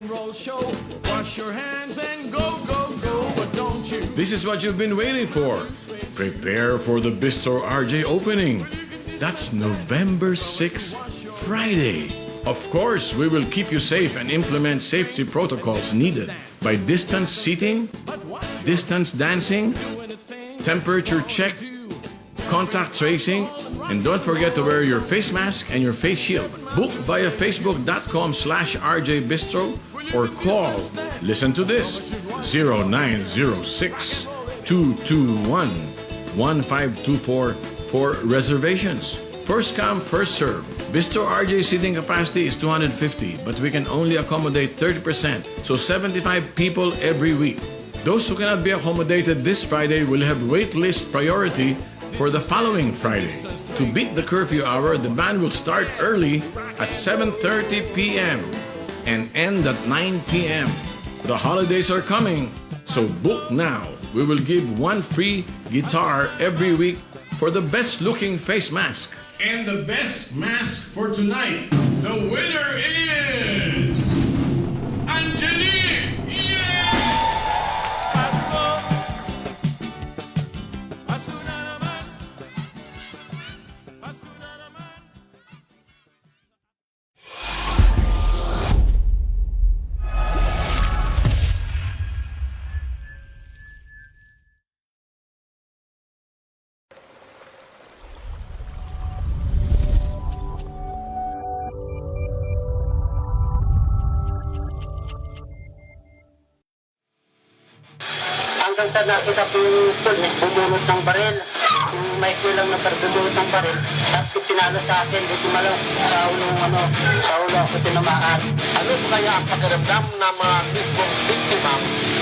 Roll show, wash your hands and go, go, go, but don't you? This is what you've been waiting for. Prepare for the Bistro RJ opening. That's November 6th, Friday. Of course, we will keep you safe and implement safety protocols needed by distance seating, distance dancing, temperature check, contact tracing, and don't forget to wear your face mask and your face shield. Book via facebook.com/RJBistro or call, listen to this, 0906-221-1524 for reservations. First come, first serve. Bistro RJ seating capacity is 250, but we can only accommodate 30%, so 75 people every week. Those who cannot be accommodated this Friday will have wait list priority for the following Friday. To beat the curfew hour, the band will start early at 7:30 p.m. and end at 9 p.m. The holidays are coming, so book now. We will give one free guitar every week for the best looking face mask. And the best mask for tonight, the winner is Angelique! Yeah! Hanggang sa nakita po yung pulis bumulot ng baril. Yung may kulang na bumulot ng baril. At pinalo sa akin, dito malang sa ulo ako tinamaan. Ano po kaya ang pakiramdam ng mga mismong biktima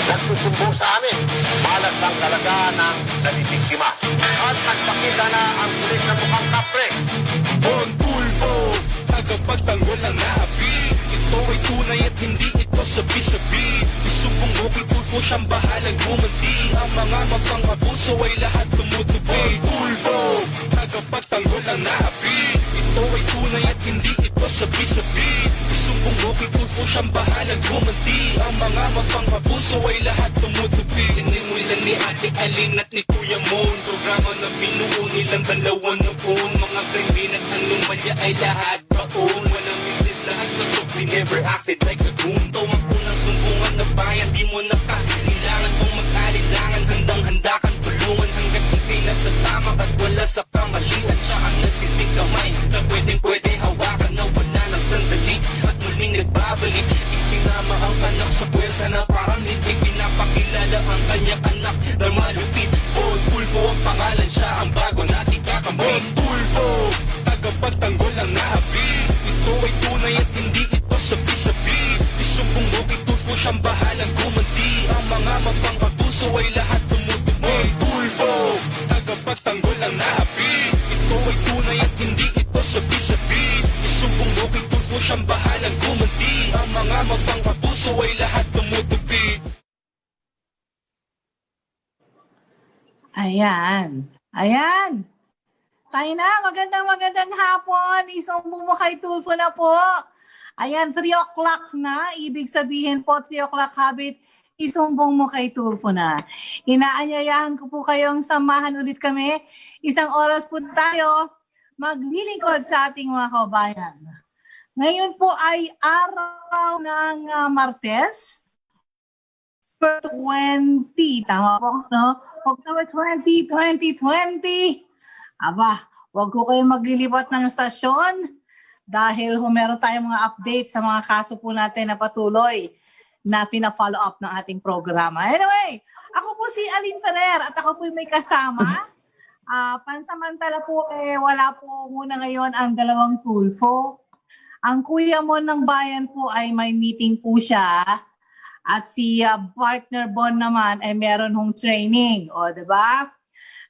nagsusumbong sa amin? Malas lang talaga ng nalibiktima. At nagpakita na ang pulis na mukhang kapre. Bon Tulfo, tagapagtanggol ang naapi. Ito ay tunay at hindi ito sabi-sabi. Isumbong mo kay Tulfo, siyang bahalang gumanti. Ang mga magpang-abuso ay lahat tumutubi. Bon Tulfo, tagapagtanggol ang naapi. Ito ay tunay at hindi ito sabi-sabi. Isumbong mo kay Tulfo, siyang bahalang gumanti. Ang mga magpang-abuso ay lahat tumutubi. Sinimulan ni Ate Alin at ni Kuya Mon, programa na binuo nilang dalawang noon. Mga krimen at anomalya ay lahat baon. Walang witness, lahat nasok, we never acted like a goon. Ito ang unang sumbungan na bayan, di mo nakailangan kung mag-alilangan. Handang-handa kang tulungan hanggang ikay nasa tama at wala sa kamalian. Siya ang nagsiting kamay na pwedeng-pwede hawakan na wala na sandali at muling nagbabalik. Isinama ang anak sa pwersa na parang nitig. Pinapakilala ang kanyang anak na malupit. Bon Tulfo ang pangalan, siya ang bago natin kakampi. Bon Tulfo, tagapagtanggol ang naapi. Ito ay tunay at hindi ito sabi-sabi. Isumbong mo kay Tulfo, siyang bahalang gumanti. Ang mga magpang-abuso ay lahat tumutubi. Bon Tulfo, tagapagtanggol ang naapi. Ito ay tunay at hindi ito sabi-sabi. Isumbong mo kay Tulfo, siyang bahalang gumanti. Ang mga magpang-abuso ay lahat tumutubi. Ayan. Ayan. Tayo na. Magandang hapon. Isumbong mo kay Tulfo na po. Ayan, 3 o'clock na. Ibig sabihin po, 3 o'clock habit. Isumbong mo kay Tulfo na. Inaanyayahan ko po kayong samahan ulit kami. Isang oras po tayo maglilingkod sa ating mga kabayan. Ngayon po ay araw ng Martes. 20. Tama po, no? October 20, 2020. Aba, wag ko kayong maglilipat ng stasyon dahil meron tayong mga update sa mga kaso po natin na patuloy na pina-follow up ng ating programa. Anyway, ako po si Aline Ferrer at ako po may kasama. Pansamantala po, wala po muna ngayon ang dalawang Tulfo. Ang kuya mo ng bayan po ay may meeting po siya. At si partner Bon naman ay meron hong training. O, diba?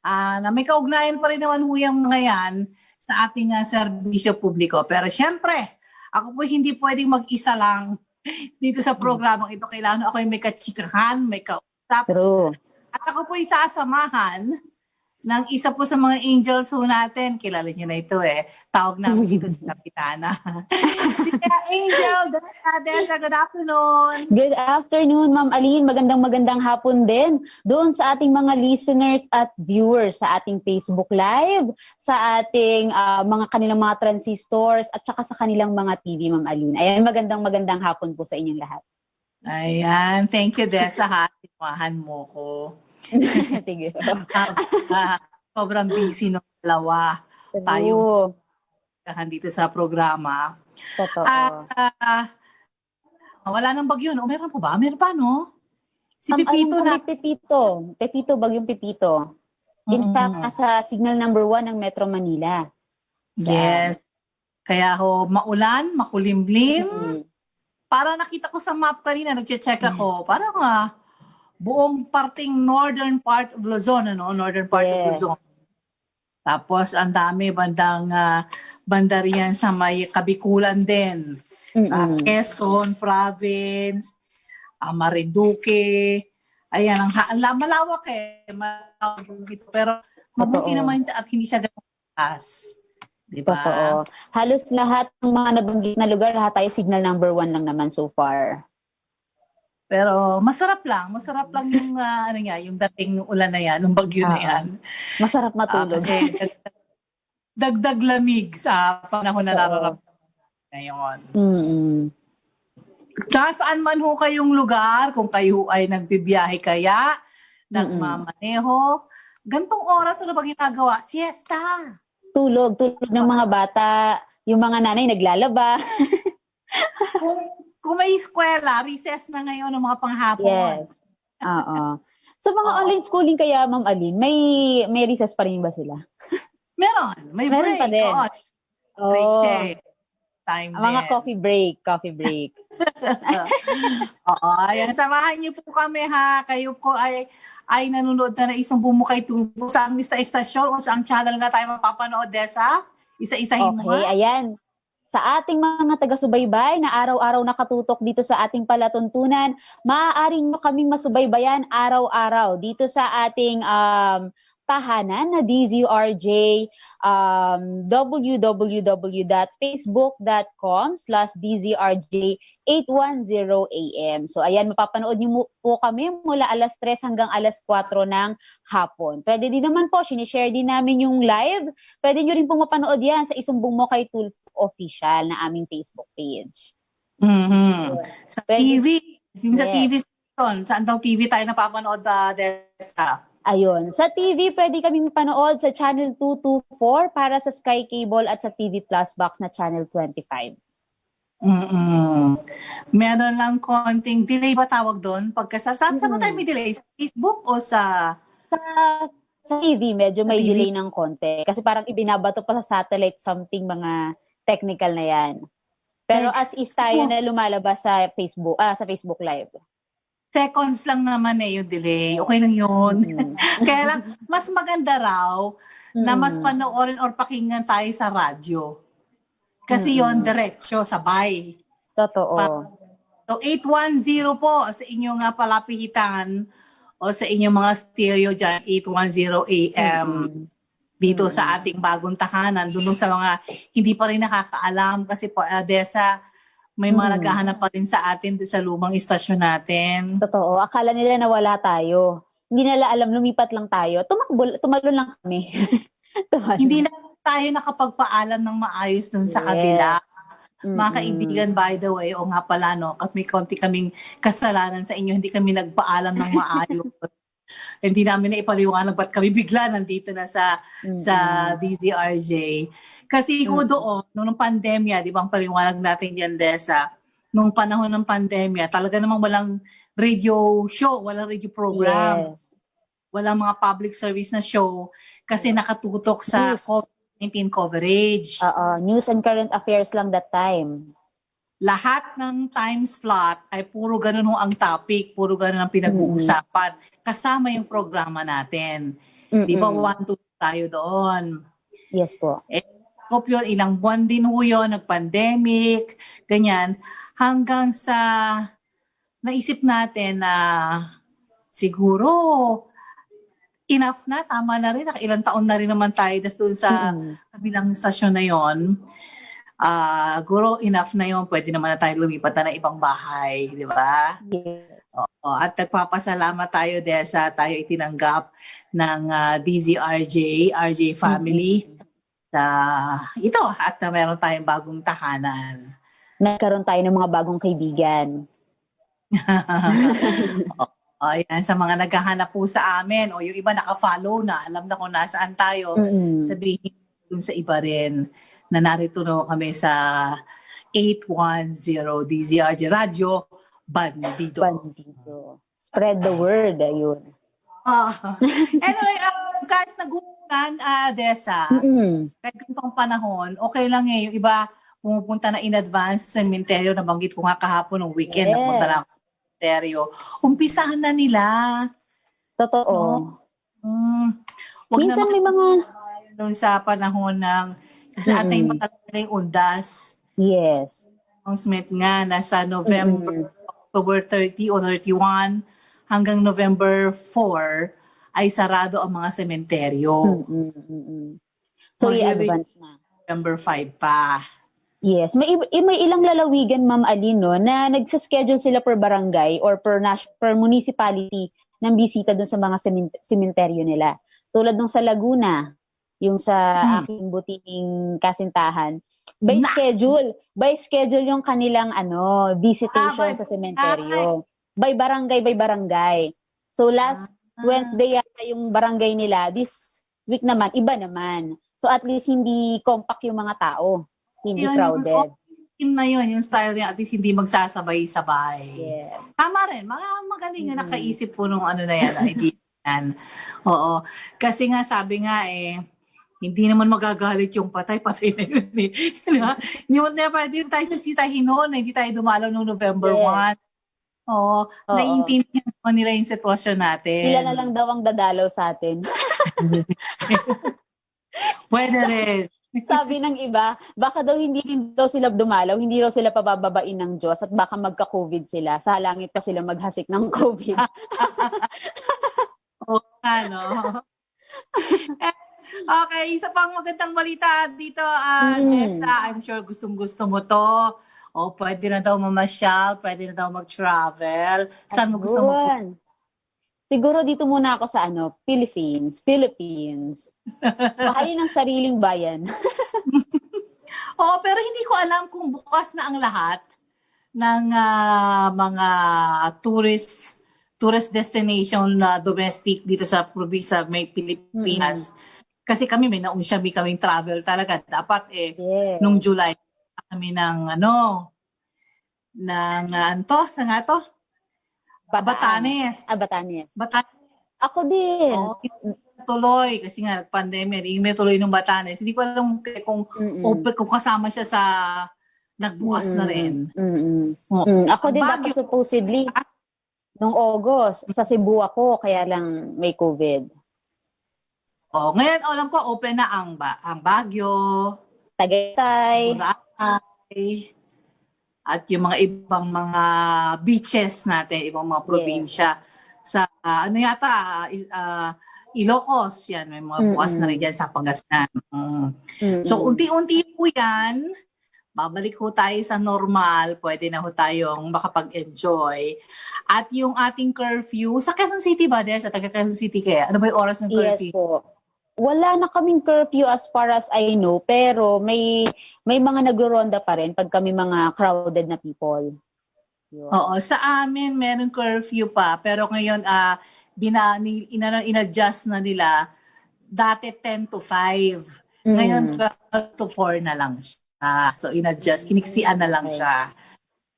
Na may kaugnayan pa rin naman huyang mga yan sa ating serbisyo publiko. Pero syempre, ako po hindi pwedeng mag-isa lang dito sa programang ito. Kailangan ako may kachikahan, may kausap. True. At ako po isasamahan ng isa po sa mga angels ho natin. Kilala niyo na ito eh. Tawag namin dito si Kapitana. Si Angel Desa, good afternoon. Good afternoon, Ma'am Aline. Magandang hapon din doon sa ating mga listeners at viewers sa ating Facebook Live, sa ating mga kanilang mga transistors at saka sa kanilang mga TV, Ma'am Aline. Ayan, magandang hapon po sa inyong lahat. Ayan, thank you Desa ha. Timahan mo ko. Sige. Sobrang busy ng dalawa. Tayo dito sa programa. Totoo. Wala nang bagyo, no? Meron po ba? Meron pa, no? Si Pepito Pepito na. Pepito, bagyong Pepito. In fact, nasa signal number 1 ng Metro Manila. Yes. Kaya ho, maulan, makulimlim. Mm. Para nakita ko sa map kanina, nagche-check ako, parang buong parting northern part of Luzon, ano? Northern part of Yes. Luzon. Tapos, ang dami banda riyan sa may Kabikulan din. Quezon Province, Marinduque. Ayan, malawak eh. Malawak dito. Pero mabuti Totoo. naman siya at hindi siya ganun taas. Diba? Totoo. Halos lahat ng mga nabanggit na lugar, lahat tayo signal number 1 lang naman so far. Pero masarap lang yung yung dating ulan na yan, yung bagyo na yan. Masarap matulog. Kasi dagdag lamig sa panahon na Oo. nararamdaman ngayon. Mm-mm. Saan man ho kayong lugar, kung kayo ay nagbibiyahe kaya, nagmamaneho, gantong oras na ba ginagawa? Siesta! Tulog ng mga bata, yung mga nanay naglalaba. Kung may eskwela, recess na ngayon ng mga panghapon. Yes. Oo. Sa mga online schooling kaya, Ma'am Aline, may recess pa rin ba sila? Meron. May Meron break. pa din. Oo, break check. Time Mga din. coffee break. Oo, ayan. Samahan niyo po kami ha. Kayo po ay nanonood na isang bumukay tubo sa aming istasyon o sa ang channel nga tayo mapapanood, Desa. Isa-isahin mo Okay, ha. ayan. Sa ating mga taga-subaybay na araw-araw nakatutok dito sa ating palatuntunan, maaari nyo kaming masubaybayan araw-araw dito sa ating tahanan na DZRJ, www.facebook.com/DZRJ810AM. So ayan, mapapanood nyo po kami mula alas 3 hanggang alas 4 ng hapon. Pwede din naman po, sinishare din namin yung live. Pwede nyo rin po mapanood yan sa Isumbong Mo Kay Tulfo Official na aming Facebook page. Mhm. Sa Pwede- TV. Yung sa Yes. TV station. Saan daw TV tayo napapanood, Desa? Ayun. Sa TV, pwede kami mapanood sa Channel 224 para sa Sky Cable at sa TV Plus Box na Channel 25. Meron lang konting delay ba tawag doon? Saan ba tayo may delay? Sa Facebook o sa... Sa TV, medyo may TV? delay ng konti. Kasi parang ibinabato pa sa satellite something mga technical na yan. Pero as is tayo na lumalabas sa Facebook Live. Seconds lang naman yung delay. Okay lang yun. Mm. Kaya lang, mas maganda raw na mas panoorin or pakinggan tayo sa radyo. Kasi yon diretsyo, sabay. Totoo. So, 810 po sa inyong palapitan o sa inyong mga stereo dyan, 810 AM. Dito sa ating bagong tahanan, doon sa mga hindi pa rin nakakaalam kasi po, Desa, may mga naghahanap pa rin sa atin sa lumang istasyon natin. Totoo. Akala nila nawala tayo. Hindi nila alam, lumipat lang tayo. Tumalon lang kami. Tumalon. Hindi na tayo nakapagpaalam ng maayos dun sa kabila. Mga kaibigan, by the way, o nga pala, no, at may konti kaming kasalanan sa inyo, hindi kami nagpaalam ng maayos. Hindi namin na ipaliwanag ba't kami bigla nandito na sa DZRJ. Kasi doon, nung pandemya, di ba ang paliwanag natin yan, Desa, nung panahon ng pandemya, talaga namang walang radio show, walang radio program, Yes. walang mga public service na show kasi nakatutok sa News. COVID-19 coverage. News and current affairs lang that time. Lahat ng time slot ay puro ganun ang topic, puro ganun ang pinag-uusapan. Kasama yung programa natin. Di ba, 1-2 tayo doon. Yes po. Hope yun, ilang buwan din ho yun, nag-pandemic, ganyan. Hanggang sa naisip natin na siguro enough na, tama na rin. Ilang taon na rin naman tayo doon sa kabilang stasyon na yon. Guro, enough na yon. Pwede naman na tayo lumipat na ng ibang bahay, di ba? Yes. Oo, at nagpapasalamat tayo dahil sa tayo itinanggap ng RJ family sa ito at na meron tayong bagong tahanan. Nagkaroon tayo ng mga bagong kaibigan. Ayan, sa mga naghahanap po sa amin o yung iba naka-follow na, alam na kung nasaan tayo, sabihin dun sa iba rin na narito na kami sa 810 DZRJ Radio Bandido. Bandido. Spread the word, ayun. Anyway, kahit nagunan, Desa, kahit ganitong panahon, okay lang eh. Yung iba pumupunta na in advance sa sementeryo, nabanggit ko nga kahapon ng weekend, Yes. napunta na ako sa sementeryo. Umpisahan na nila. Totoo. Wag Minsan may mga... doon sa panahon ng kasi ating matagal yung undas. Yes. Announcement nga nasa November, October 30 o 31 hanggang November 4 ay sarado ang mga sementeryo. So, Mag-i- i-advance na. November 5 pa. Yes. May ilang lalawigan, Ma'am Aline, no, na nagsaschedule sila per barangay or per municipality ng bisita dun sa mga sementeryo nila. Tulad nung sa Laguna, yung sa aking butiking kasintahan. By schedule yung kanilang visitation sa sementeryo. By barangay. So last Wednesday yata yung barangay nila. This week naman, iba naman. So at least hindi compact yung mga tao. Hindi crowded. Yung na yun, yung style niya, at least hindi magsasabay-sabay. Yes. Tama rin, magaling yung nakaisip po nung ano na yan, idea yan. Oo. Kasi nga, sabi nga hindi naman magagalit yung patay na yun eh. Diba? Hindi tayo sa Sita Hinon, hindi tayo dumalaw noong November 1. Oo. Naiintindihan naman nila yung sitwasyon natin. Sila na lang daw ang dadalaw sa atin. Pwede rin. Sabi ng iba, baka daw hindi rin daw sila dumalaw, hindi daw sila pabababain ng Diyos at baka magka-COVID sila. Sa langit pa sila maghasik ng COVID. Oo nga, no? Okay, isa pang magandang balita dito, Nesta. I'm sure gustong-gusto mo to. O pwede na daw mamasyal, pwede na daw mag-travel. Saan mo gusto mo? Siguro dito muna ako sa Philippines. Baka yun ang sariling bayan. Oo, pero hindi ko alam kung bukas na ang lahat ng mga tourist destination na domestic dito sa probinsya may Pilipinas. Kasi kami may naunsyami kaming travel talaga. Dapat nung July kami ng saan nga to? Batanes. Batanes. Batanes. Ako din. Oo, tuloy kasi nga nag-pandemya, hindi may tuloy ng Batanes. Hindi ko alam kung kasama siya sa nagbukas na rin. Ako din dapat supposedly nung August sa Cebu ako kaya lang may COVID. Ngayon alam ko open na ang Baguio, Tagaytay, Boracay, at yung mga ibang mga beaches natin, ibang mga probinsya. Sa Ilocos, yan, may mga bukas na rin dyan sa Pangasinan. So, unti-unti po yan, babalik ho tayo sa normal, pwede na ho tayong makapag-enjoy. At yung ating curfew, sa Quezon City ba, Des? Sa taga Quezon City kaya? Ano ba yung oras ng curfew? Yes po. Wala na kaming curfew as far as I know, pero may mga nagro-ronda pa rin pag kami mga crowded na people. Yun. Oo, sa amin meron curfew pa, pero ngayon in-adjust na nila. Dati 10 to 5. Ngayon 12 to 4 na lang siya. So in-adjust, kiniksian na lang siya.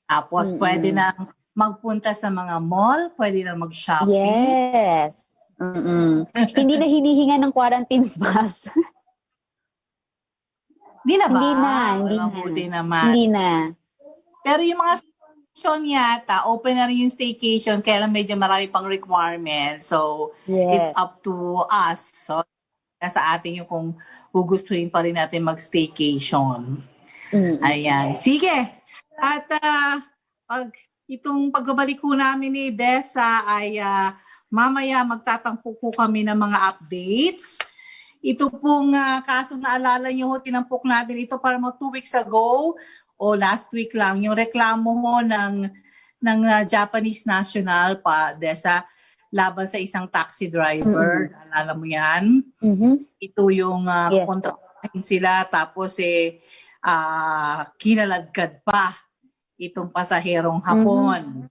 Tapos pwede na magpunta sa mga mall, pwede na mag-shopping. Yes. Hindi na hinihinga ng quarantine pass. Hindi na ba? Hindi na. Mabuti naman. Hindi na. Pero yung mga staycation yata, open na rin yung staycation, kaya lang medyo marami pang requirements. So, it's up to us. So, nasa atin yung kung gugustuhin pa rin natin mag-staycation. Ayan. Sige. At itong pagbabalik ko namin ni Dessa ay mamaya magtatampo po kami ng mga updates. Ito pong kaso na alala nyo, tinampok natin ito para mga 2 weeks ago o last week lang. Yung reklamo ho ng Japanese national pa desa laban sa isang taxi driver. Alala mo yan? Ito yung Yes, kontrahin sila tapos kinaladkad pa itong pasaherong Hapon.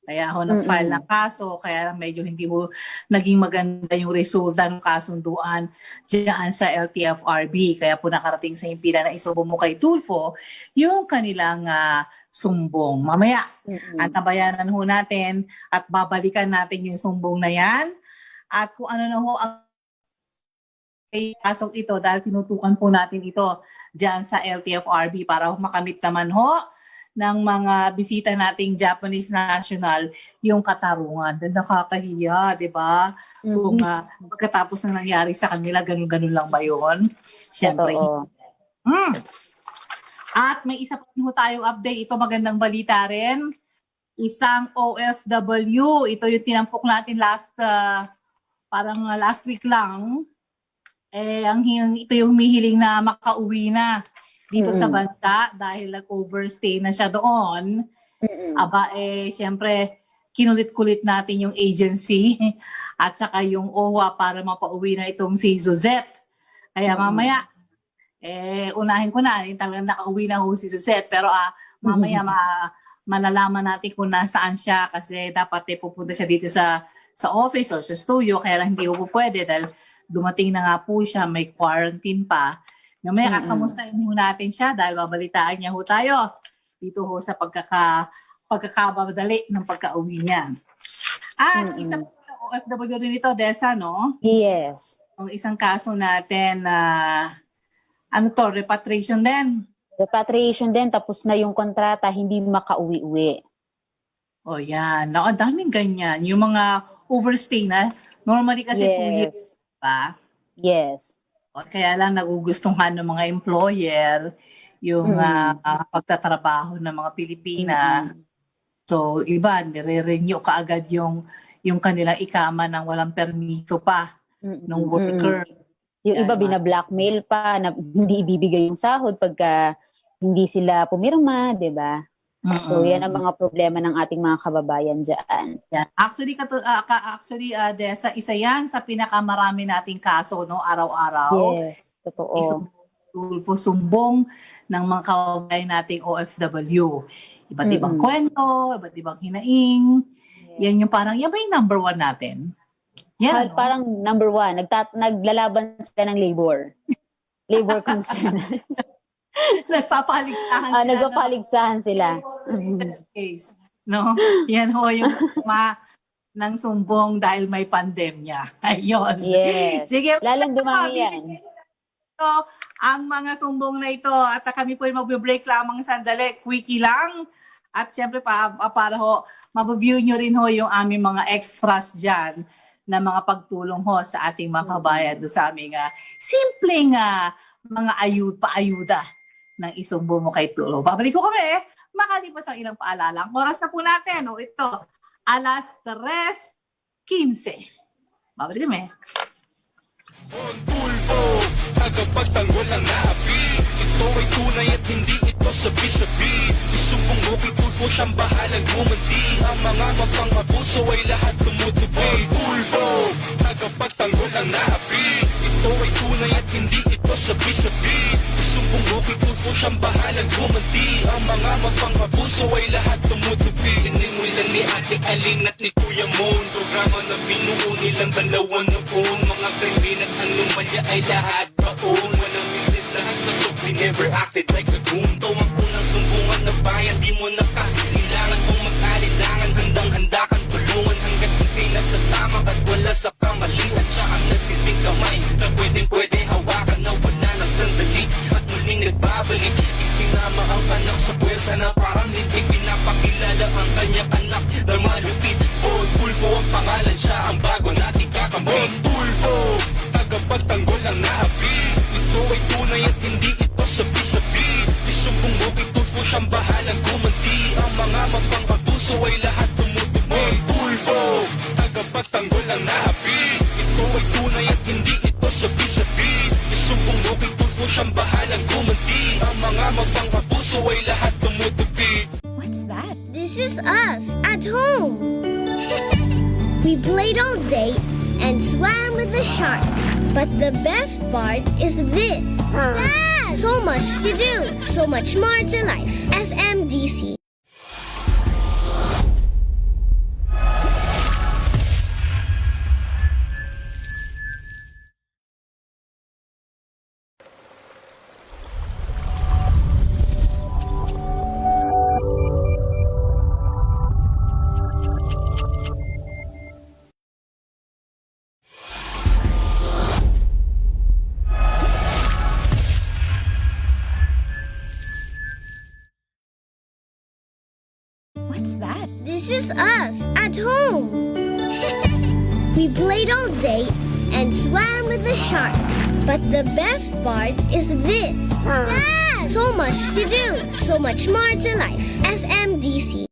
Kaya ho nag-file ng kaso, kaya medyo hindi ho naging maganda yung resulta ng kasunduan diyan sa LTFRB. Kaya po nakarating sa himpilan na isubo mo kay Tulfo yung kanilang sumbong. Mamaya, antabayanan ho natin at babalikan natin yung sumbong na yan. At kung ano na ho ang kasong ito dahil tinutukan po natin ito diyan sa LTFRB para makamit naman ho ng mga bisita nating Japanese national yung katarungan. Nakakahiya, di ba? Kung pagkatapos ng nangyari sa kanila, ganun-ganun lang ba yun? Siyempre. At may isa pa po tayong update. Ito magandang balita rin. Isang OFW. Ito yung tinampok natin last week lang. Ito yung mihiling na makauwi na dito sa bansa dahil nag-overstay na siya doon. Siyempre, kinulit-kulit natin yung agency at saka yung OWA para mapauwi na itong si Suzette. Kaya mamaya, unahin ko na, talagang nakauwi na ho si Suzette. Pero mamaya malalaman natin kung nasaan siya kasi dapat pupunta siya dito sa office or sa studio. Kaya lang hindi po pwede dahil dumating na nga po siya, may quarantine pa. Mamaya kakamustahin ho natin siya dahil babalitaan niya ho tayo dito ho sa pagkakabadali ng pagka-uwi niya. At isa po OFW rin ito, Desa, no? Yes. Ang isang kaso natin repatriation din. Repatriation din, tapos na yung kontrata, hindi makauwi-uwi. O yan. Ang daming ganyan. Yung mga overstay na, normally kasi 2 years pa. Yes. Kaya lang nagugustuhan ng mga employer yung pagtatrabaho ng mga Pilipina. So, iba, nire-renew kaagad yung kanilang ikama ng walang permiso pa ng worker. Yung iba bina-blackmail pa na hindi ibibigay yung sahod pagka hindi sila pumirma, di ba? So, yan ang mga problema ng ating mga kababayan dyan. Yeah. Actually, Desa, isa yan sa pinakamarami nating kaso, no, araw-araw. Yes, totoo. Sumbong ng mga kababayan nating OFW. Iba't ibang kwento, iba't ibang hinaing. Yan yung parang, yan ba yung number 1 natin? Yan, Parang number 1, naglalaban sila ng labor. Labor concern. Nagpapaligsahan sila. Nagpapaligsahan sila. Case. No? Yan ho yung ng sumbong dahil may pandemya. Ayun. Yes. Sige. Lalong dumami yan. So, ang mga sumbong na ito at kami po ay mag-break lamang sandali. Quickie lang. At siyempre para ho, mabaview nyo rin ho yung aming mga extras dyan na mga pagtulong ho sa ating mga kabayan do sa aming simpleng mga paayuda ng isumbo mo kay Tulo. Babalik ko kami makalipas ang ilang paalala. Ang oras na po natin, ito, 3:15. Babalik kami. Tulfo, tagapagtanggol ang naapi. Ito ay tunay at hindi ito sabi-sabi. Isumbong mo kay Tulfo, siyang bahalang gumanti. Ang mga mapang-abuso ay lahat tumutupi. Tulfo, tagapagtanggol ang naapi. Ito ay tunay at hindi ito sabi-sabi. Isumbong mo kay Tulfo, siyang bahalang gumanti. Ang mga mapang-abuso ay lahat tumutupi. Sinimulan ni Ate Aling at ni Kuya Mon, programa na binuo nilang dalawa noon. Mga krimen at anomalya ay lahat baon. Walang witness, lahat pasok, we never acted like a goon. Ito ang unang sumbungan na bayan, di mo nakailangan kung mag-alilangan. Handang-handa kang tulungan hanggat ikay nasa tama at wala sa kamalian. Siya ang nagsilbing kamay na pwedeng-pwede hawakan na wala na sandali. At muling nagbabalik, isinama ang anak sa puwersa na parang litig. Pinapakilala ang kanyang anak na malupit. Paul Tulfo ang pangalan, siya ang bago nating kakampi. Tulfo, tagapagtanggol ang naapi. Ito ay tunay at hindi ito sabi-sabi. Isumbong mo kay Tulfo, siyang bahalang gumanti. Ang mga mapang-abuso ay lahat tumutupi. Tulfo, tagapagtanggol siyang bahalang gumanti. Ang mga magpang-abuso ay lahat tumutupi. What's that? This is us at home. We played all day and swam with the shark. But the best part is this. Dad! So much to do, so much more to life. SMDC. What's that? This is us at home. We played all day and swam with the shark. But the best part is this. Dad! So much to do, so much more to life. SMDC.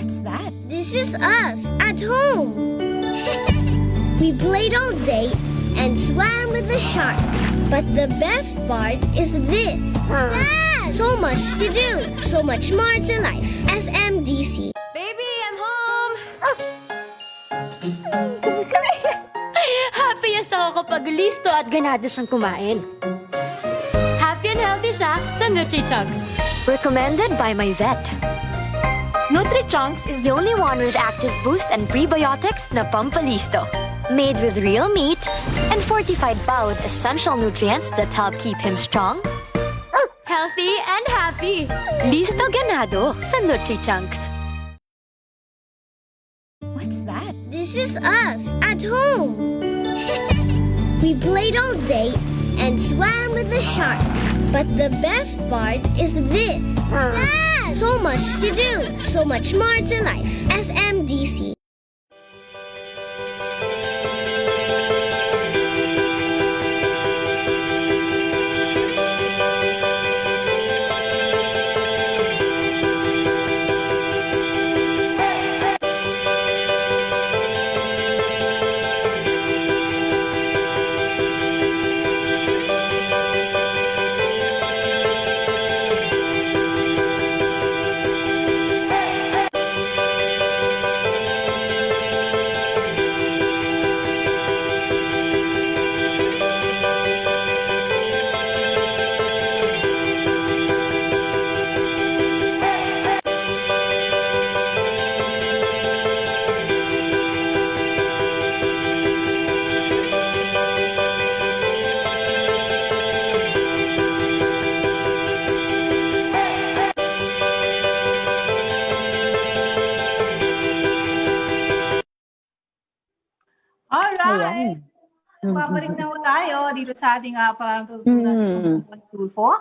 What's that? This is us at home. We played all day and swam with the shark. But the best part is this. Dad! So much to do, so much more to life. SMDC. Baby, I'm home! Happiest ako kapag listo at ganado siyang kumain. Happy and healthy siya sa NutriChunks. Recommended by my vet. NutriChunks is the only one with active boost and prebiotics na pampalisto. Made with real meat and fortified pa with essential nutrients that help keep him strong, healthy, and happy. Listo ganado sa NutriChunks. What's that? This is us at home. We played all day and swam with the shark. But the best part is this. Dad! So much to do, so much more to life. SMDC. Alright. Babalik na po tayo dito sa ating parang tutunan sa Tulfo.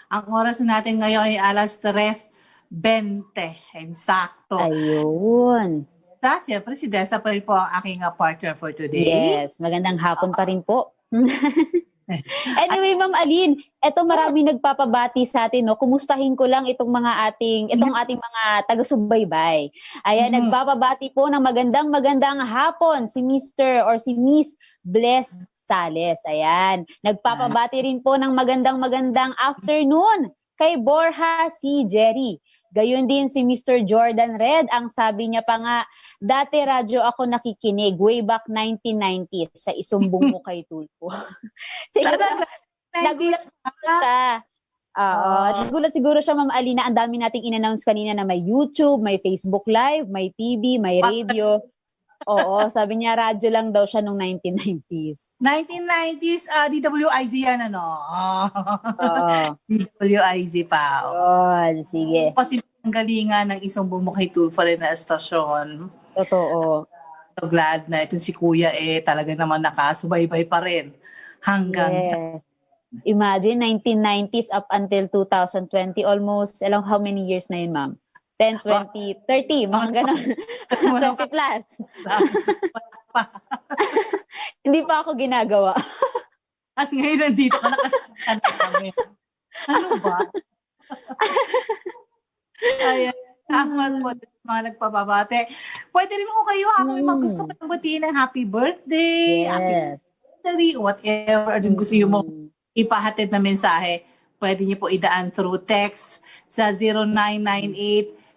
Ang oras natin ngayon ay alas 3:20. Eksakto. Ayun. Siyempre, si Dessa pa rin po ang aking partner for today. Yes, magandang hapon pa rin po. Anyway, Ma'am Aline, eto marami nagpapabati sa atin, no. Kumustahin ko lang itong ating mga taga-subaybay. Ayan, nagpapabati po ng magandang hapon si Mr. or si Miss Bless Sales. Ayan. Nagpapabati rin po ng magandang afternoon kay Borja C. Jerry. Gayon din si Mr. Jordan Red, ang sabi niya pa nga, dati radyo ako nakikinig way back 1990s sa isumbong mo kay Tulfo. Nagulat siya. Nagulat siguro siya, Ma'am Alina, ang dami nating in-announce kanina na may YouTube, may Facebook Live, may TV, may radio. Oo, sabi niya radyo lang daw siya nung 1990s. 1990s, DWIZ yan, ano? Oo. DWIZ pa. Oh, sige. Kasi ang galingan ng isumbong mo kay Tulfo rin na estasyon. Totoo. So glad na ito si Kuya talaga naman nakasubaybay pa rin hanggang sa Imagine, 1990s up until 2020, almost, how many years na yun, ma'am? 10, 20, 30, mga ganon. 30 plus. Hindi pa ako ginagawa. As ngayon nandito ka, nakasama ka namin. Ano ba? Ayan. Ahmad po, mga nagpapabate. Pwede rin mo kayo, kung may mga gusto ka ng batiin ng happy birthday, happy Yes. anniversary, whatever, anong gusto nyo mo ipahatid na mensahe, pwede niyo po idaan through text sa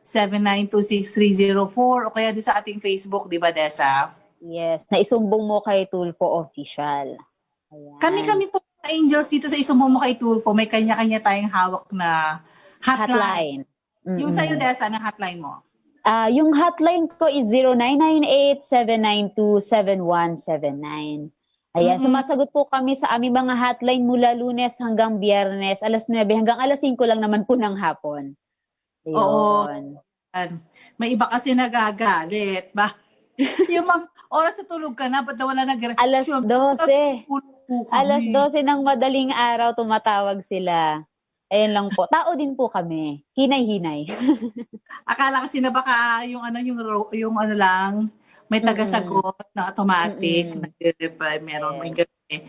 0998-7926304 o kaya di sa ating Facebook, di ba, Desa? Yes. Naisumbong mo kay Tulfo Official. Ayan. Kami po, Angels, dito sa Isumbong mo kay Tulfo, may kanya-kanya tayong hawak na hotline. Yung sa'yo, Desa, ng hotline mo? Yung hotline ko is 0998-792-7179. Ayan, sumasagot po kami sa aming mga hotline mula Lunes hanggang Biyernes, alas 9 hanggang alas 5 lang naman po ng hapon. Ayun. Oo. May iba kasi nagagalit. Ba? Yung mga oras na tulog ka na, ba't daw wala nag-reaction? Alas 12. Kami. Alas 12 ng madaling araw tumatawag sila. Ayun lang po. Tao din po kami. Hinay-hinay. Akala kasi na baka yung ano lang, may tagasagot na automatic, nagre-reply, meron may ganun.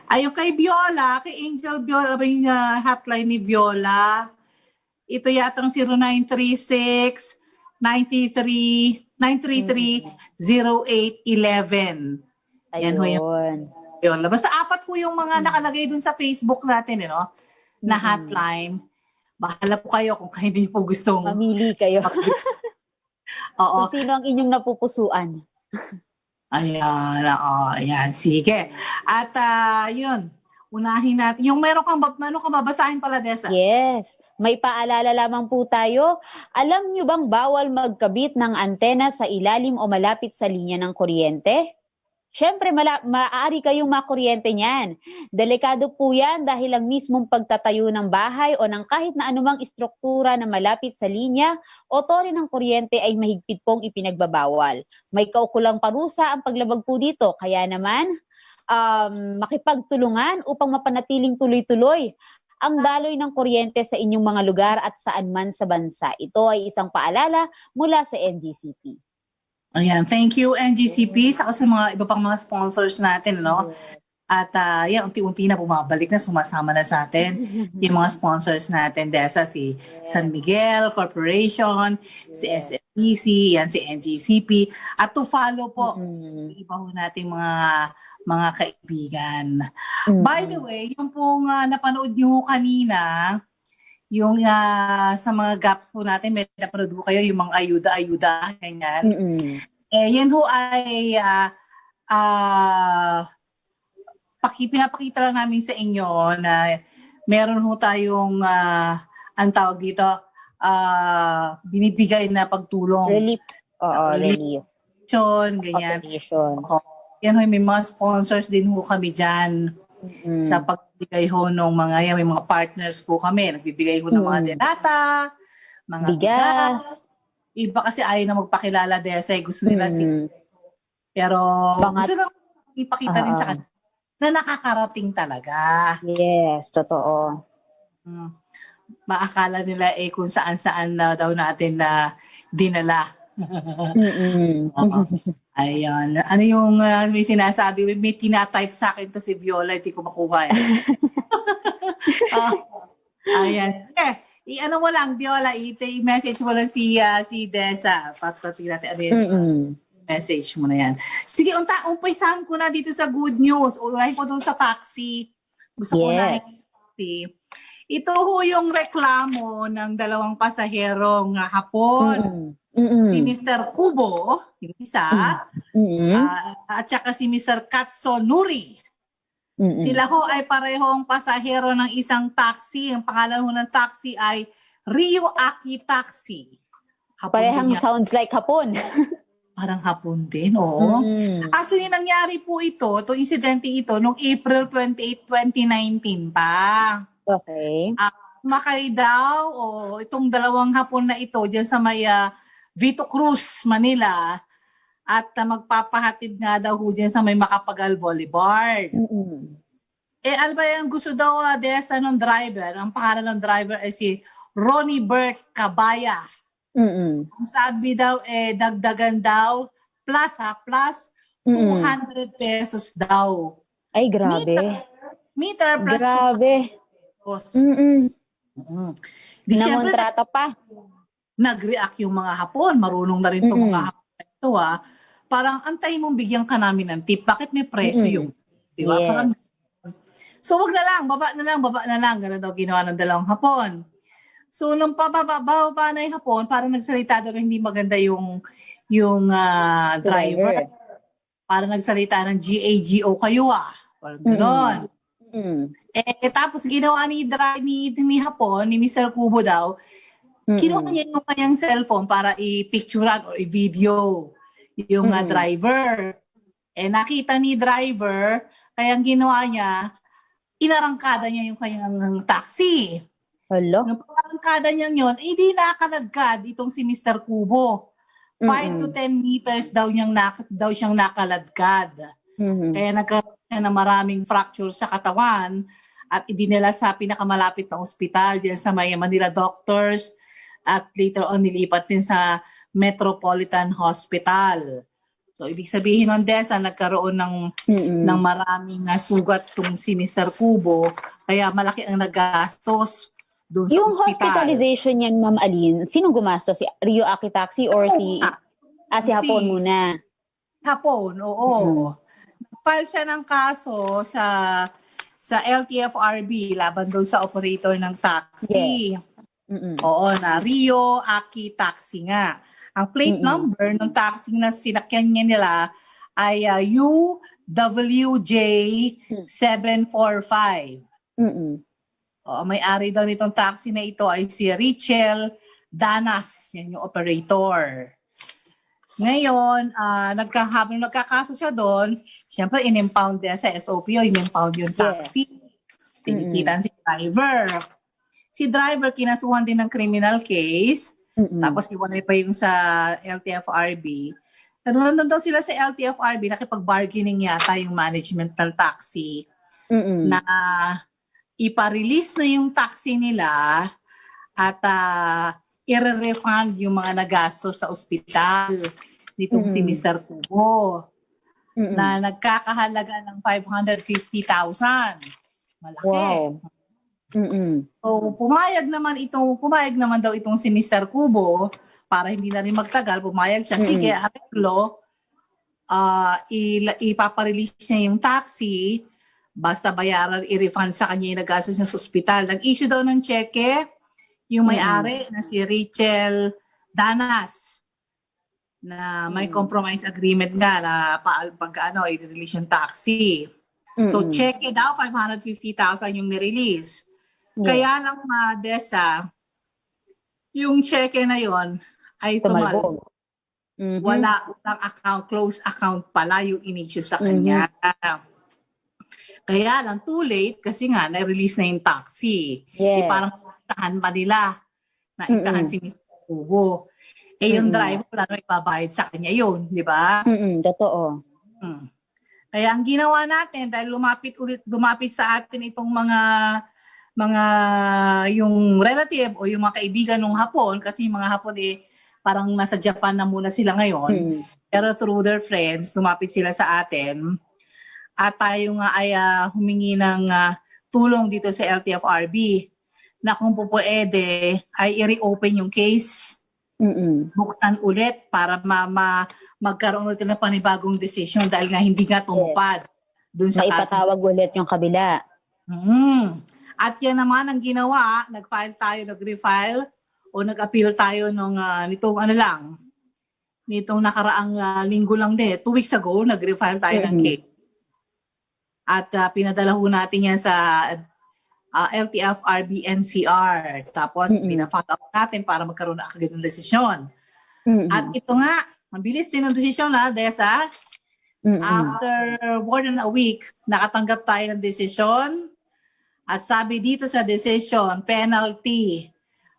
Ayun kay Viola, kay Angel Viola, ba yung hotline ni Viola? Ito yatang 0933-933-0811. Yan ho yung Viola. Basta 4 ho yung mga nakalagay dun sa Facebook natin, na hotline. Bahala po kayo kung kayo hindi po gustong Mamili kayo. Oo. Kung sino ang inyong napupusuan. Ayan, ayan. Sige. At yun, unahin natin. Yung meron kang babasahin pala, Desa? Yes. May paalala lamang po tayo. Alam nyo bang bawal magkabit ng antena sa ilalim o malapit sa linya ng kuryente? Siyempre, maaari kayong makuryente niyan. Delikado po yan dahil ang mismong pagtatayo ng bahay o ng kahit na anumang istruktura na malapit sa linya o tore ng kuryente ay mahigpit pong ipinagbabawal. May kaukulang parusa ang paglabag po dito. Kaya naman, makipagtulungan upang mapanatiling tuloy-tuloy ang daloy ng kuryente sa inyong mga lugar at saan man sa bansa. Ito ay isang paalala mula sa NGCP. Ayan, thank you NGCP sa mga iba pang mga sponsors natin, At unti-unti na bumabalik na, sumasama na sa atin yung mga sponsors natin, Desa, si San Miguel Corporation, si SMBC, yan si NGCP, at to follow po, iba ho nating mga kaibigan. By the way, yung pong napanood nyo kanina, yung sa mga gaps po natin, may napanood po kayo yung mga ayuda-ayuda, ganyan. Yan ho ay pinapakita lang namin sa inyo na meron ho tayong ang tawag dito, binibigay na pagtulong. Relief. Oo, relief. Ganyan. Yan ho, may mga sponsors din ho kami dyan. Sa pagbigay ho ng mga, may mga partners po kami. Nagbibigay ho ng mga delata, mga bigas. Iba kasi ayaw na magpakilala, Desa. Gusto nila pero gusto lang ipakita din sa kanila na nakakarating talaga. Yes, totoo. Maakala nila kung saan-saan na daw natin na dinala. Ayun. Ano yung may sinasabi? May tinatype sa akin to si Viola, hindi ko makuha. Ayan. I-ano mo lang, Viola, i-message mo lang si Desa. Pati natin ano yun. Message mo na yan. Sige, umpisahan ko na dito sa good news. Unahin ko doon sa taxi. Gusto ko na taxi. Ito ho yung reklamo ng 2 pasaherong hapon. Si Mr. Kubo, yung isa, at saka si Mr. Katsunuri. Sila ho ay parehong pasahero ng isang taxi. Ang pangalan ho ng taxi ay Rio Aki Taxi. Parehang sounds like hapon. Parang hapon din, oo. Actually, nangyari po itong insidente ito noong April 28, 2019 pa. Okay. Makay daw, itong 2 hapon na ito, dyan sa may Vito Cruz, Manila, at magpapahatid nga daw dyan sa may Macapagal Boulevard. Alba, yung gusto daw Desa ng driver, ang pangalan ng driver ay si Ronnie Bert Cabaya. Mm-mm. Ang sabi daw, dagdagan daw, plus Mm-mm. 200 pesos daw. Ay, grabe. Meter plus Grabe. 200 pesos. Mm-mm. Di syempre, Namontrata pa. nag-react yung mga Hapon. Marunong na rin itong mga Hapon na ito, Parang antay mong bigyan ka namin ng tip. Bakit may presyo yung, di ba? Yes. Parang, so wag na lang, baba na lang. Ganun daw ginawa ng dalawang Hapon. So nung bababa na yung Hapon, parang nagsalita daw hindi maganda yung driver. Parang nagsalita ng GAGO kayo Parang gano'n. Tapos ginawa ni Hapon, ni Mr. Kubo daw, kinuha niya yung kanyang cellphone para i-picturean o i-video yung driver. Nakita ni driver, kaya ang ginawa niya, inarangkada niya yung kanyang taxi. Hello? Nung pag-arangkada niya yun, hindi nakaladkad itong si Mr. Kubo. 5 to 10 meters daw siyang nakaladkad. Kaya nagkaroon siya ng maraming fracture sa katawan at idinala sa pinakamalapit na ospital diyan sa Manila Doctors at later on nilipat din sa Metropolitan Hospital. So ibig sabihin ng Desa nagkaroon ng maraming sugat tong si Mr. Kubo kaya malaki ang nagastos doon sa Yung ospital. hospitalization niyan, Ma'am Aline, sinong gumasto? Si Rio Akitaxi or si Hapon muna? Hapon, oo. File siya ng kaso sa LTFRB laban doon sa operator ng taxi. Oo, na Rio Aki Taxi nga. Ang plate number ng taxi na sinakyan niya nila ay UWJ 745. May-ari daw nitong taxi na ito ay si Richel Danas. Yan yung operator. Ngayon, habang nagkakaso siya doon, siyempre in-impound din sa SOPO, in-impound yung taxi. Tinikitan si driver. Si driver, kinasuhan din ng criminal case. Tapos iwanay pa yung sa LTFRB. Nandun daw sila sa LTFRB, nakipag-bargaining yata yung management ng taxi na ipa-release na yung taxi nila at i-refund yung mga nagastos sa ospital nitong si Mr. Kubo na nagkakahalaga ng 550,000. Malaki. Wow. So pumayag naman daw itong si Mr. Kubo para hindi na rin magtagal, pumayag siya. Sige, areglo, ipaparelease niya yung taxi, basta bayaran, i-refund sa kanya yung nagastos niya sa ospital. Nag-issue daw ng cheque, yung may-ari na si Richel Danas, na may compromise agreement nga na i-release yung taxi. So, cheque daw, 550,000 yung nirelease. Kaya lang, Desa, yung cheque na yon ay tumalbog. Wala utang account, close account pala yung in-issue sa kanya. Kaya lang, too late kasi nga, na-release na yung taxi. Yes. Parang isahan pa nila na isahan si Mr. Kubo. Yung driver, wala na ipabayad sa kanya yun, di ba? Totoo. Kaya ang ginawa natin, dahil lumapit sa atin itong mga yung relative o yung mga kaibigan ng Hapon, kasi yung mga Hapon parang nasa Japan na muna sila ngayon, pero through their friends, lumapit sila sa atin. At tayo nga ay humingi ng tulong dito sa LTFRB na kung po pwede ay i-reopen yung case, buksan ulit para magkaroon ulit ng panibagong decision dahil nga hindi nga tumupad dun sa kaso. Maipatawag ulit yung kabila. At yan naman ang ginawa, nag-file tayo, nag-refile o nag-appeal tayo nitong nakaraang linggo lang din. 2 weeks ago, nag-refile tayo ng case. At pinadala ho natin yan sa LTFRB NCR. Tapos pina-follow up natin para magkaroon na agad ng desisyon. At ito nga, mabilis din ang desisyon Desa. After more than a week, nakatanggap tayo ng desisyon. At sabi dito sa decision, penalty,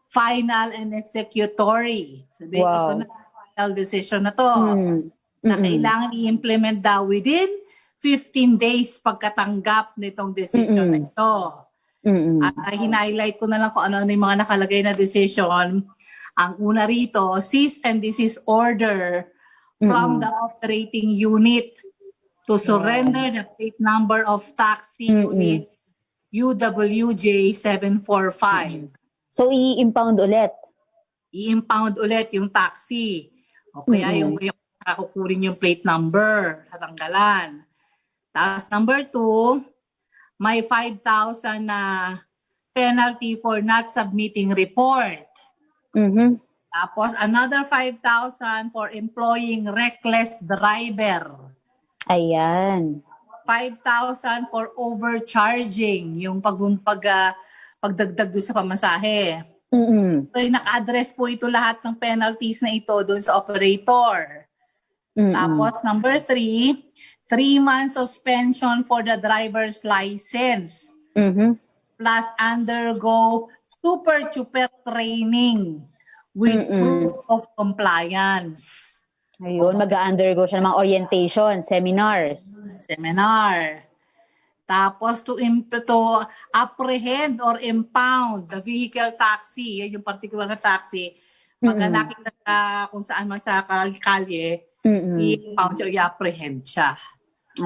final and executory. Sabi ito na final decision na to. Na kailangan i-implement daw within 15 days pagkatanggap nitong decision na ito. Mm-mm. At hinighlight ko na lang kung ano yung mga nakalagay na decision. Ang una rito, cease and desist order from the operating unit to surrender the plate number of taxi unit UWJ 745. So, i-impound ulit. I-impound ulit yung taxi. O kaya yung kukunin yung plate number, tatanggalan. Tapos number 2, may 5,000 na penalty for not submitting report. Mhm. Tapos another 5,000 for employing reckless driver. Ayan. 5,000 for overcharging, yung pagdagdag doon sa pamasahe. Mm-mm. So, naka-address po ito lahat ng penalties na ito doon sa operator. Mm-mm. Tapos number 3, 3-month suspension for the driver's license. Mhm. Plus undergo super training with proof of compliance. Ayun, mag-undergo siya ng mga orientation, seminars. Seminar. Tapos to apprehend or impound the vehicle taxi, yan yung particular na taxi, pag nakita kung saan man sa kalye, i-impound siya o i-apprehend siya.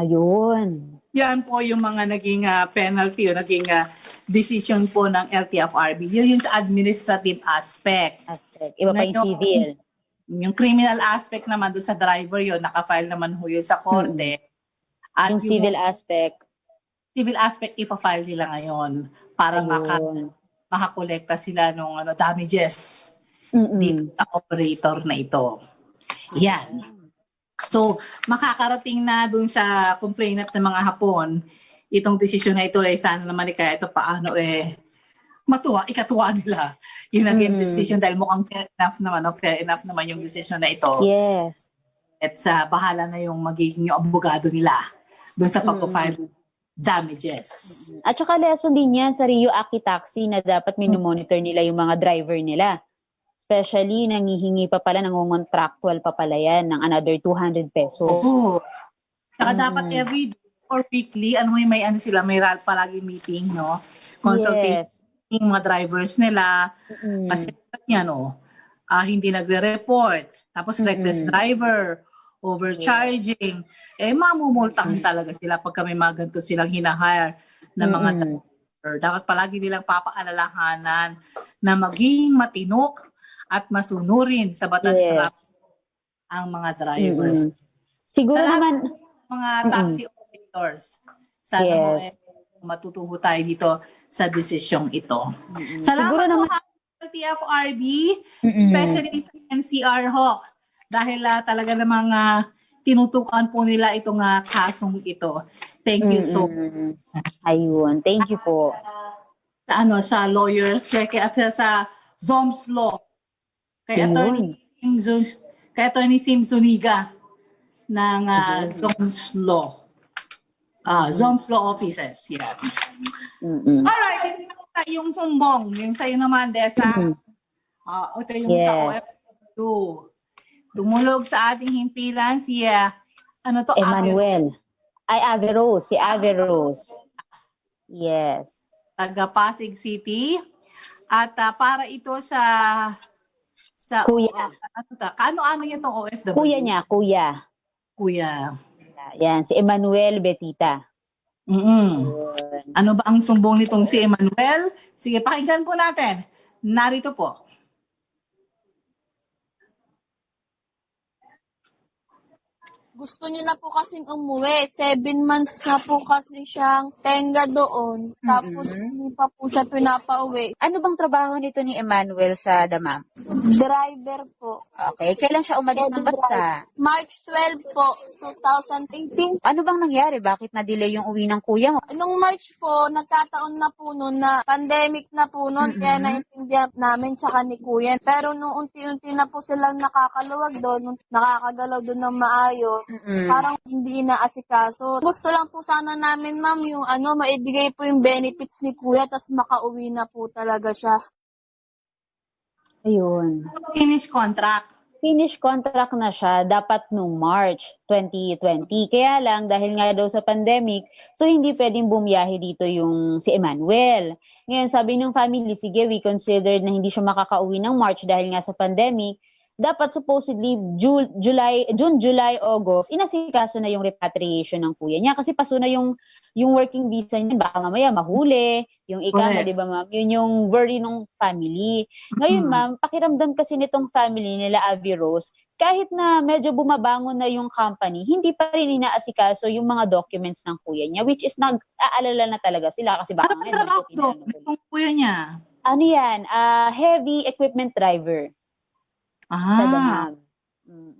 Ayun. Yan po yung mga naging penalty o naging decision po ng LTFRB. Yun yung sa administrative aspect. Iba pa yung Ngayon, civil. Yung criminal aspect naman doon sa driver yun, nakafile naman ho yun sa korte. At Yung civil aspect. Civil aspect ipa-file nila ngayon para makakolekta sila ng damages dito sa operator na ito. Yan. So, makakarating na dun sa complainant ng mga Hapon, itong desisyon na ito sana naman kaya ito paano ikatuwa nila yung naging decision dahil mukhang fair enough naman yung decision na ito. Yes. At bahala na yung magiging yung abogado nila dun sa pag-file damages. At saka lesson din yan sa Rio Aki Taxi na dapat minomonitor nila yung mga driver nila. Especially, nangihingi pa pala, nangongontractual pa pala yan ng another 200 pesos. Oo. Saka dapat every day or weekly, may palagi meeting, no? Consultation yung mga drivers nila. Kasi yan, hindi nagre-report. Tapos reckless driver, overcharging. Mamumultahan talaga sila pagka may mga ganito silang hinahire na mga driver. Dapat palagi nilang papaalalahanan na maging matinok at masunurin sa batas traffic ang mga drivers. Siguro sa naman, mga taxi operators, sana matutuho tayo dito sa desisyong ito. Salamat po sa TFRB, especially sa NCR ho, dahil talaga namang tinutukan po nila itong kasong ito. Thank you so much. Ayun, thank you po. Sa lawyer, sa Zoms Law, kay Attorney Sim Zuniga ng Zoms Law. Zoms Law Offices. Yeah. Alright, yung sumbong. Yung sa'yo naman, Desa. Ito yung sa OFW. Dumulog sa ating himpilan si Emmanuel. Averrose. Si Averrose. Yes. Taga Pasig City. At para ito sa kuya. Ano niya itong OFW? Kuya niya, kuya. Yan, si Emmanuel Betita. Ano ba ang sumbong nitong si Emmanuel? Sige, pakinggan po natin. Narito po. Gusto niya na po kasing umuwi. 7 months na po kasi siyang tenga doon. Tapos hindi pa po siya pinapauwi. Ano bang trabaho nito ni Emmanuel sa Damam? Driver po. Okay. Kailan siya umalis ng bansa? March 12 po, 2018. Ano bang nangyari? Bakit na-delay yung uwi ng kuya mo? Nung March po, nagkataon na po noon na pandemic na po noon. Kaya naintindihan namin tsaka ni kuya. Pero nung unti-unti na po silang nakakaluwag doon, nakakagalaw doon ng maayos. Parang hindi inaasikaso. Gusto lang po sana namin, ma'am, yung maibigay po yung benefits ni kuya tas makauwi na po talaga siya. Ayun. Finish contract. finish contract na siya dapat nung March 2020. Kaya lang, dahil nga daw sa pandemic, so hindi pwedeng bumiyahe dito yung si Emmanuel. Ngayon, sabi ng family, sige, we considered na hindi siya makakauwi ng March dahil nga sa pandemic. Dapat supposedly June, July, August, inasikaso na yung repatriation ng kuya niya kasi paso na yung working visa niya, baka mamaya mahuli, yung ikama, Correct. di ba ma'am? Yun yung worry ng family. Ngayon ma'am, pakiramdam kasi nitong family nila Abby Rose, kahit na medyo bumabangon na yung company, hindi pa rin inaasikaso yung mga documents ng kuya niya, which is nag-aalala na talaga sila kasi baka Ano ngayon ba trabaho magputin doon? na ng Itong kuya niya? Ano yan? Heavy equipment driver. Sa Damam.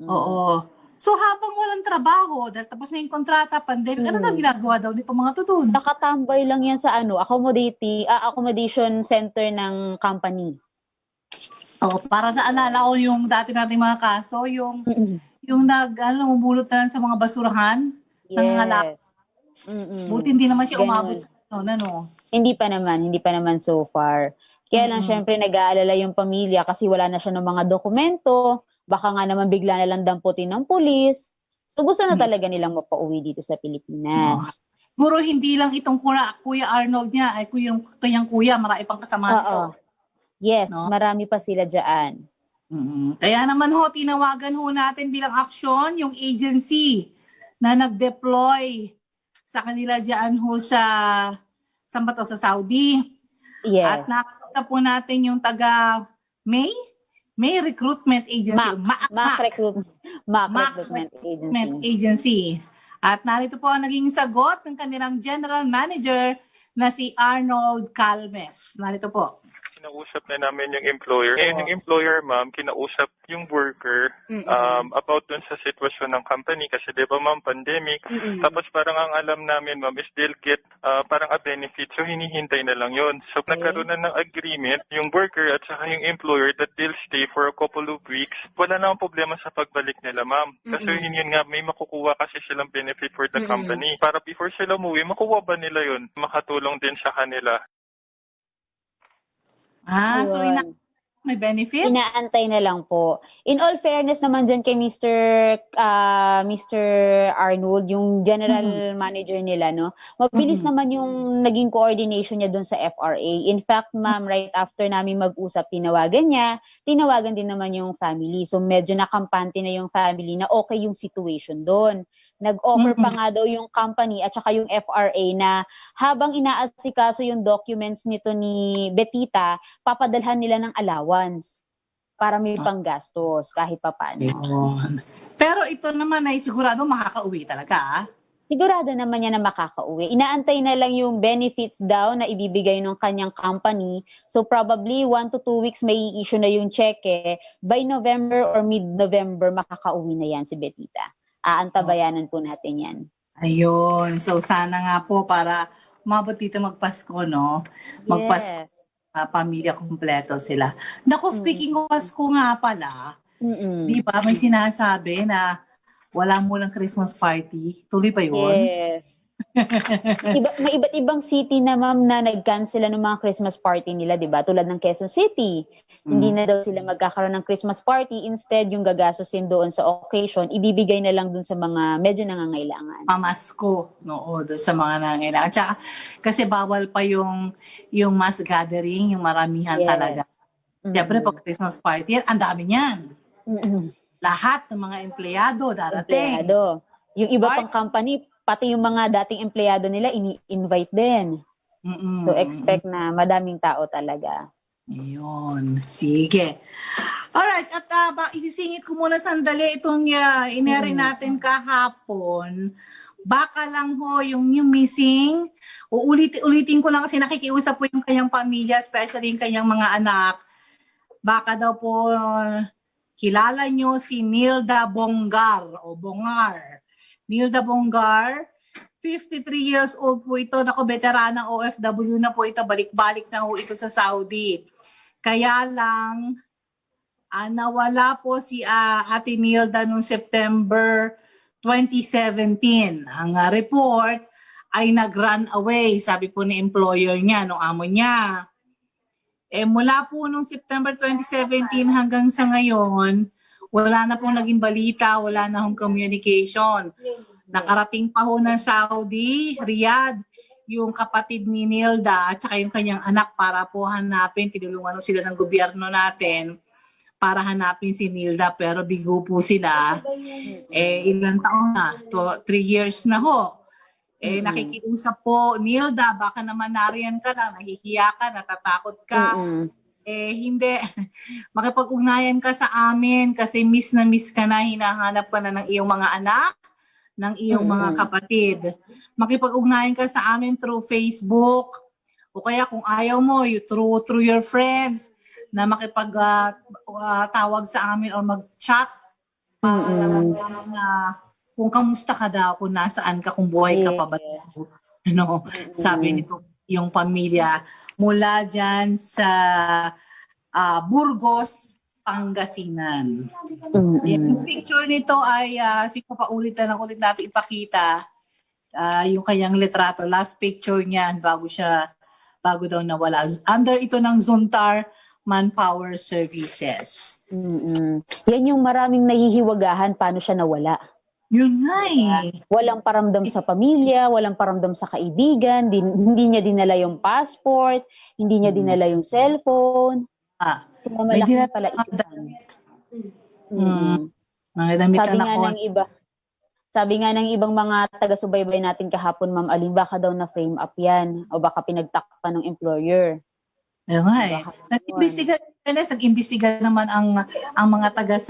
Oo. So habang walang trabaho, dahil tapos na yung kontrata, pandemic, ano na ginagawa daw nito mga to doon? Nakatambay lang yan sa accommodation center ng company. Oh, para naalala ko yung dati nating mga kaso, yung umulot na lang sa mga basurahan, nangangalap. Yes. Buti hindi naman siya Ganun. umabot sa ano. Hindi pa naman so far. Kaya lang syempre nag-aalala yung pamilya kasi wala na siya ng mga dokumento, baka nga naman bigla na lang damputin ng pulis. So gusto na talaga nilang mapauwi dito sa Pilipinas. Puro hindi lang itong Kuya Arnold niya, ay kanyang kuya, marami pang kasama nito. Yes, No? marami pa sila dyan. Kaya naman tinawagan natin bilang aksyon yung agency na nag-deploy sa kanila dyan sa Saudi. Yes. At nakita po natin yung taga May Recruitment Agency. MAC Recruitment Agency. At narito po ang naging sagot ng kanilang General Manager na si Arnold Calmes. Narito po. Kinausap na namin yung employer. And yung employer, ma'am, kinausap yung worker about dun sa sitwasyon ng company. Kasi di ba, ma'am, pandemic. Tapos parang ang alam namin, ma'am, is they'll get parang a benefit. So hinihintay na lang yun. So nagkaroon na ng agreement yung worker at saka yung employer that they'll stay for a couple of weeks. Wala namang problema sa pagbalik nila, ma'am. Kasi yun nga, may makukuha kasi silang benefit for the company. Para before sila umuwi, makuha ba nila yun? Makatulong din sa kanila. So may benefits? Inaantay na lang po. In all fairness naman dyan kay Mr. Arnold, yung general manager nila, no? Mabilis naman yung naging coordination niya doon sa FRA. In fact, ma'am, right after namin mag-usap, tinawagan din naman yung family. So medyo nakampante na yung family na okay yung situation doon. Nag-offer pa nga daw yung company at saka yung FRA na habang inaasikaso yung documents nito ni Betita, papadalhan nila ng allowance para may panggastos kahit papaano. Pero ito naman ay sigurado makakauwi talaga. Sigurado naman niya na makakauwi. Inaantay na lang yung benefits daw na ibibigay ng kanyang company. So probably 1 to 2 weeks may i-issue na yung cheque. By November or mid-November makakauwi na yan si Betita. Aantabayanan po natin yan. Ayun. So sana nga po para umabot dito magpasko, no? Magpasko. Pamilya kumpleto sila. Naku, speaking of Pasko nga pala, di ba may sinasabi na wala mo ng Christmas party? Tuloy pa yun? Yes. May iba't ibang city na ma'am na nag-cancel ng mga Christmas party nila, di ba? Tulad ng Quezon City. Hindi na daw sila magkakaroon ng Christmas party. Instead, yung gagastusin doon sa occasion, ibibigay na lang doon sa mga medyo nangangailangan. Pamasko, doon sa mga nangangailangan. Tsaka, kasi bawal pa yung mass gathering, yung maramihan talaga. Siyempre, pag Christmas party, ang dami niyan. Lahat ng mga empleyado darating. Yung iba pang company, pati yung mga dating empleyado nila, ini-invite din. So, expect na madaming tao talaga. Yun. Sige. Alright, at isisingit ko muna sandali itong inere natin kahapon. Baka lang yung missing. Ulitin ko lang kasi nakikiusap po yung kanyang pamilya, especially yung kanyang mga anak. Baka daw po kilala nyo si Nilda Bongar o Bongar. Nilda Bongar, 53 years old po ito. Naku, veteranang OFW na po ito. Balik-balik na po ito sa Saudi. Kaya lang, nawala po si Ate Nilda noong September 2017. Ang report ay nag-run away, sabi po ni employer niya, nung amo niya. Mula po noong September 2017 hanggang sa ngayon, wala na pong naging balita, wala na hong communication. Nakarating pa ho ng Saudi, Riyadh, yung kapatid ni Nilda at saka yung kanyang anak para po hanapin, tinulungan sila ng gobyerno natin para hanapin si Nilda, pero bigo po sila. Ilang taon na? 3 years na ho. Nakikiusap po, Nilda, baka naman nariyan ka na, nahihiya ka, natatakot ka. Hindi. Makipag-ugnayan ka sa amin kasi miss na miss ka na, hinahanap ka na ng iyong mga anak, ng iyong mga kapatid. Makipag-ugnayan ka sa amin through Facebook o kaya kung ayaw mo, through your friends na makipag-tawag sa amin o mag-chat para na kung kamusta ka daw, kung nasaan ka, kung buhay ka pa ba. Ano, sabi nito yung pamilya mula dyan sa Burgos, Pangasinan. Yung picture nito ay sino pa ulit natin ipakita yung kanyang litrato. Last picture niyan bago daw nawala. Under ito ng Zontar Manpower Services. Yan yung maraming nahihiwagahan paano siya nawala. Yun nga eh. Walang paramdam sa pamilya, walang paramdam sa kaibigan, hindi niya dinala yung passport, hindi niya dinala yung cellphone. May dinala pala isipan. Mga damit na Sabi nga ng ibang mga taga-subaybay natin kahapon, Ma'am Aline, baka daw na frame up yan o baka pinagtakpan ng employer. Ayun nga eh. Nag-imbestiga naman ang mga taga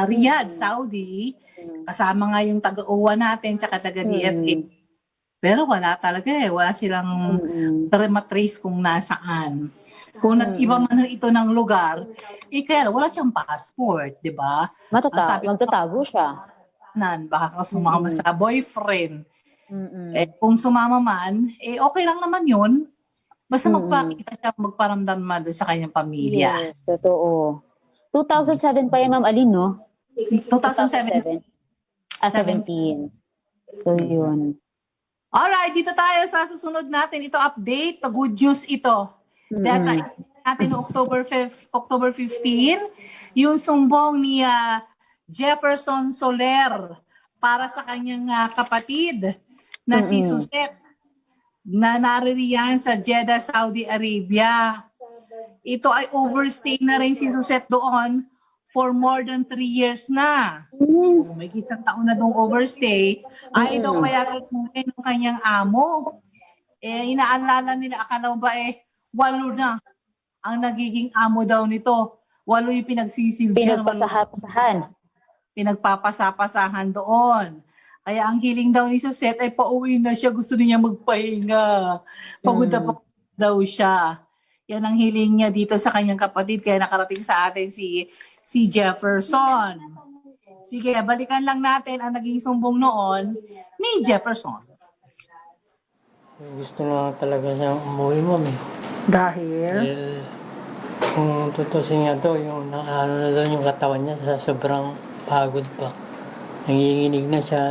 Riyadh, Saudi, kasama nga yung taga-OWA natin tsaka taga-DFA. Pero wala talaga eh. Wala silang matrace kung nasaan. Kung nag-iba man ito ng lugar, kaya wala siyang passport, di ba? Magtatago siya. Baka sumama sa boyfriend. Kung sumama man, okay lang naman yun. Basta magpakita siya, magparamdam man doon sa kanyang pamilya. Yes, totoo. 2007 pa yan, Ma'am Aline, no? 2007. 17. So, yun. Alright, dito tayo sa susunod natin. Ito update, good news ito. Dahil sa natin October 15, yung sumbong ni Jefferson Soler para sa kanyang kapatid na si Suzette na naririyan sa Jeddah, Saudi Arabia. Ito ay overstay na rin si Suzette doon for more than 3 years na. May isang taon na doong overstay. Ay daw kaya ng kanyang amo. Inaalala nila, akala mo ba 8 na ang nagiging amo daw nito. 8 yung pinagsisilbihan. Pinagpapasapasahan doon. Kaya ang hiling daw ni Suzette ay pauwi na siya. Gusto niya magpahinga. Pagod na pagod daw siya. Yan ang hiling niya dito sa kanyang kapatid. Kaya nakarating sa atin si Jefferson. Sige, balikan lang natin ang naging sumbong noon ni Jefferson. Gusto na talaga siyang umuwi mo. Dahil kung tutusin nga to, yung ano na doon yung katawan niya sa sobrang pagod pa. Nanginginig na siya.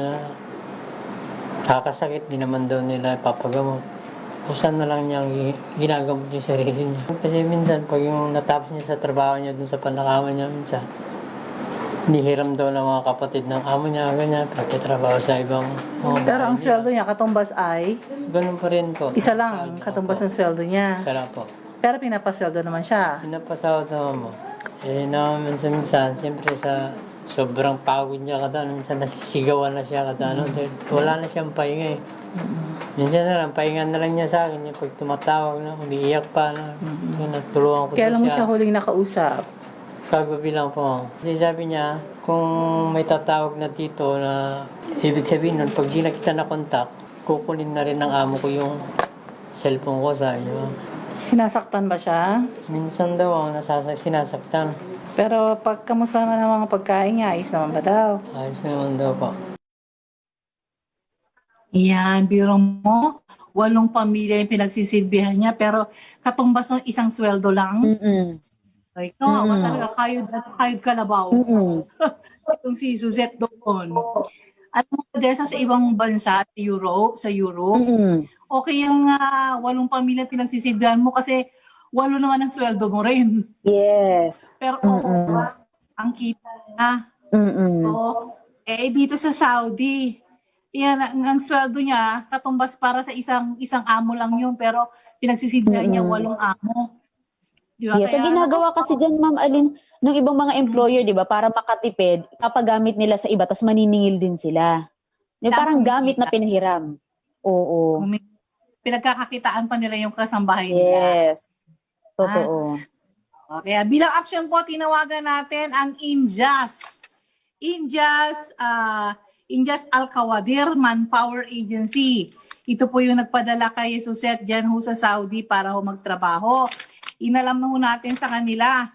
Kakasakit, di naman daw nila ipapagamot. Kusan na lang niya ginagamot yung sarili niya. Kasi minsan, pag yung natapos niya sa trabaho niya dun sa panakawan niya, minsan, nihiram daw ng mga kapatid ng amo niya, ganyan, pagkitrabaho sa ibang pero ang sweldo niya, katumbas ay? Ganun pa rin po. Isa lang, katumbas ng sweldo niya. Isa lang po. Pero pinapasweldo naman siya. Pinapasahod naman mo. Naman minsan, siyempre sa sobrang pagod niya kada, minsan nasisigawan na siya kada, dahil wala na siyang pahinga eh. Minsan na lang, pahinga na lang niya sa akin, yung pag tumatawag na, umiiyak pa na, natulungan ko Kaya alam mo siya huling nakausap? Kagabi lang po. Kasi sabi niya, kung may tatawag na dito na ibig sabihin nun, pag di na kita na-contact, kukunin na rin ng amo ko yung cellphone ko sa inyo. Sinasaktan ba siya? Minsan daw, sinasaktan. Pero pag kamusta naman ang mga pagkain niya, ayos naman ba daw? Ayos naman daw po. Yan, biro mo, 8 pamilya yung pinagsisilbihan niya, pero katumbas ng isang sweldo lang. Ikaw, talaga, kayod kalabaw. Itong si Suzette doon. At desa sa ibang bansa, sa Europe, okay yung 8 pamilya pinagsisilbihan mo kasi 8 naman ang sweldo mo rin. Yes. Pero ang kita Oo. Dito sa Saudi, yan, ang sweldo niya, katumbas para sa isang amo lang yun, pero pinagsisidlan niya 8 amo. Di ba? Yes, so ginagawa kasi dyan, Ma'am Alin, ng ibang mga employer, di ba, para makatipid, papagamit nila sa iba, tapos maniningil din sila. Di ba, parang gamit na pinahiram. Oo. Pinagkakakitaan pa nila yung kasambahay nila. Yes. Totoo. Kaya bilang action po, tinawagan natin ang Injas Al-Kawadir Manpower Agency. Ito po yung nagpadala kay Suzette dyan ho sa Saudi para ho magtrabaho. Inalam na ho natin sa kanila,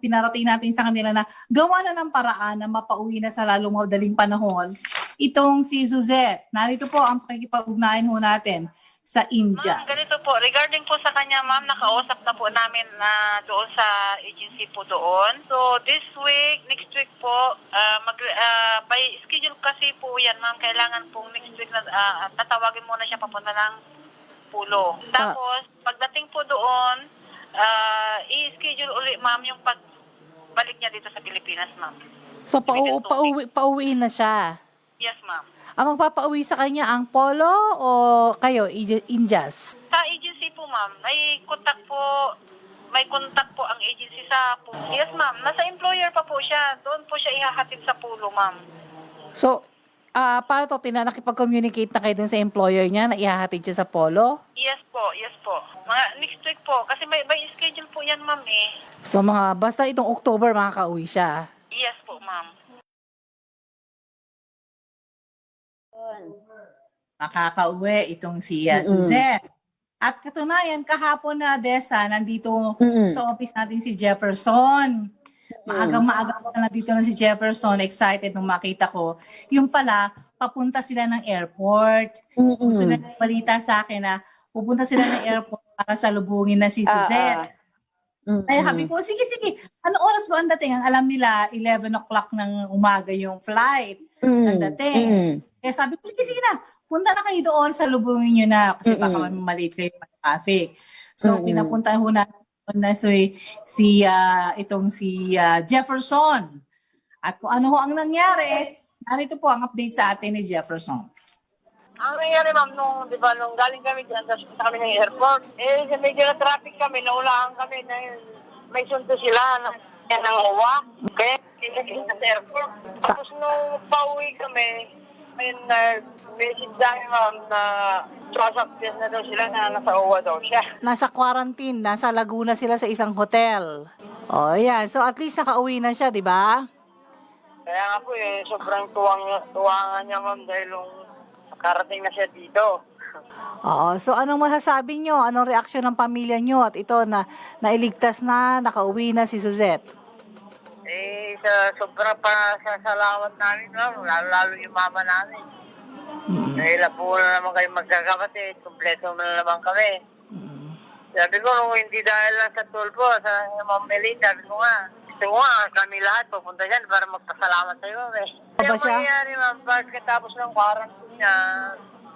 pinarating natin sa kanila na gawa na ng paraan na mapauwi na sa lalong madaling panahon itong si Suzette. Narito po ang pakikipag-ugnayan ho natin sa India. Ma'am, ganito po. Regarding po sa kanya, ma'am, nakausap na po namin na doon sa agency po doon. So, this week, next week po, by schedule kasi po yan, ma'am. Kailangan pong next week na tatawagin muna siya papunta ng Pulo. Tapos, pagdating po doon, i-schedule ulit, ma'am, yung pagbalik niya dito sa Pilipinas, ma'am. So, pauwi na siya? Yes, ma'am. Ang magpapauwi sa kanya ang Polo o kayo, Injas? Sa agency po, ma'am, may contact po ang agency sa Pulo. Yes, ma'am. Nasa employer pa po siya. Doon po siya ihahatid sa Pulo, ma'am. So, para to, nakipag-communicate na kayo dun sa employer niya na ihahatid siya sa Polo? Yes po, yes po. Mga next week po. Kasi may schedule po yan, ma'am eh. So, basta itong October, makakauwi siya? Yes po, ma'am. Makakauwi itong si Suzette. At katunayan, kahapon na Desa, nandito sa office natin si Jefferson. Maagang-maaga na nandito na si Jefferson, excited nung makita ko. Yung pala, papunta sila ng airport. Gusto na balita sa akin na pupunta sila ng airport para salubungin na si Suzette. Kaya sabi ko, sige, ano oras ba ang dating? Ang alam nila, 11 o'clock ng umaga yung flight ang dating. Kaya sabi ko, sige na, punta na kayo doon, salubungin nyo na kasi baka malate kayo sa traffic. So, pinapunta ho natin na si Jefferson. At kung ano ho ang nangyari, narito po ang update sa atin ni Jefferson. Ang nangyari, ma'am, nung galing kami dyan, tapos punta kami ng airport, medyo na traffic kami, naulaan kami na may sundo sila ng uwa. Kaya, sa airport. Tapos nung pauwi kami, may message dami, ma'am, na sasakyan na daw sila na nasa uwa daw siya. Nasa quarantine, nasa Laguna sila sa isang hotel. Yan. So, at least nakauwi na siya, di ba? Kaya nga po, sobrang tuwangan niya, ma'am, dahil karating na siya dito. So anong masasabi nyo? Anong reaksyon ng pamilya nyo? At ito na nailigtas na, nakauwi na si Suzette. Sobrang pasasalamat namin, ma'am, lalo yung mama namin. Dahil po na naman kayo magkakapatid, kumpleto na naman kami. Sabi ko, hindi dahil lang sa tulpo, sa Ma'am Melin, sabi ko nga, kami lahat pupunta dyan para magpasalamat sa'yo, eh. Kaya mangyayari, ma'am, pagkatapos ng quarantine niya,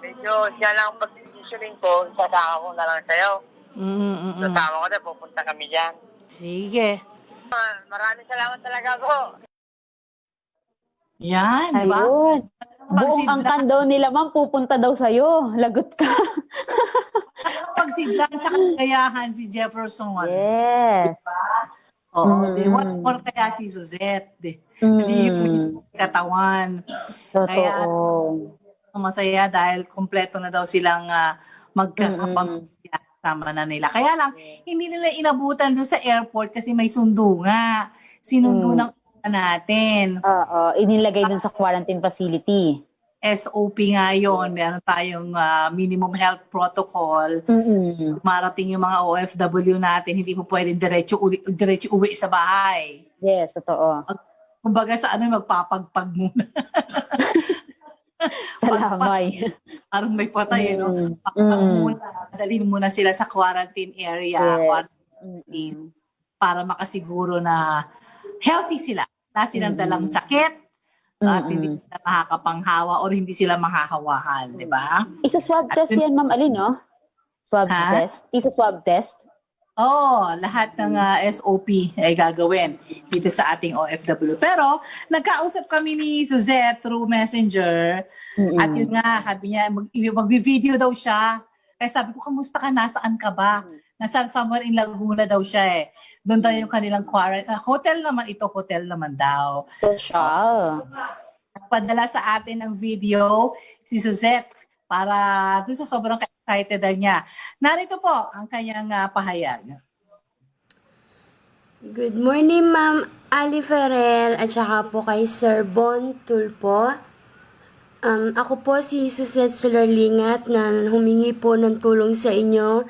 medyo siya lang pag-decisioning ko, isasama ko na lang sa'yo. Sasama ko na, pupunta kami dyan. Sige. Maraming salamat talaga po. Yan, di ba? Ayun. Buong angkan daw nila, ma'am, pupunta daw sa'yo. Lagot ka. Pagsidlan sa kagayahan si Jefferson. Yes. Diba? What more kaya si Suzette? Hindi yung katawan. Totoo. Kaya masaya dahil kompleto na daw silang magkakapamilya. Tama na nila. Kaya lang, hindi nila inabutan doon sa airport kasi may sundo nga. Sinundo ng natin. Inilagay dun sa quarantine facility. SOP nga yun. Meron tayong minimum health protocol. Marating yung mga OFW natin, hindi mo pwedeng diretso uwi sa bahay. Yes, totoo. Kumbaga sa magpapagpag muna. Salamay. Parang may patay, no? Pagpag muna. Dalhin muna sila sa quarantine area. Quarantine, para makasiguro na healthy sila. Wala silang dalang sakit. At hindi sila makakapanghawa or hindi sila makahawahan, di ba? Isa swab test yan, Ma'am Alin, no? Swab test? Isa swab test? Lahat ng SOP ay gagawin dito sa ating OFW. Pero nagkausap kami ni Suzette through Messenger. At yun nga, sabi niya, mag-video daw siya. Kaya sabi ko, kamusta ka? Nasaan ka ba? Nasa somewhere in Laguna daw siya eh. Doon daw yung kanilang quarantine. Hotel naman ito, hotel naman daw. Social. Nagpadala sa atin ng video si Suzette para doon sa sobrang excited niya. Narito po ang kanyang pahayag. Good morning, Ma'am Ali Ferrer at saka po kay Sir Bon Tulpo. Ako po si Suzette Solarlingat na humingi po ng tulong sa inyo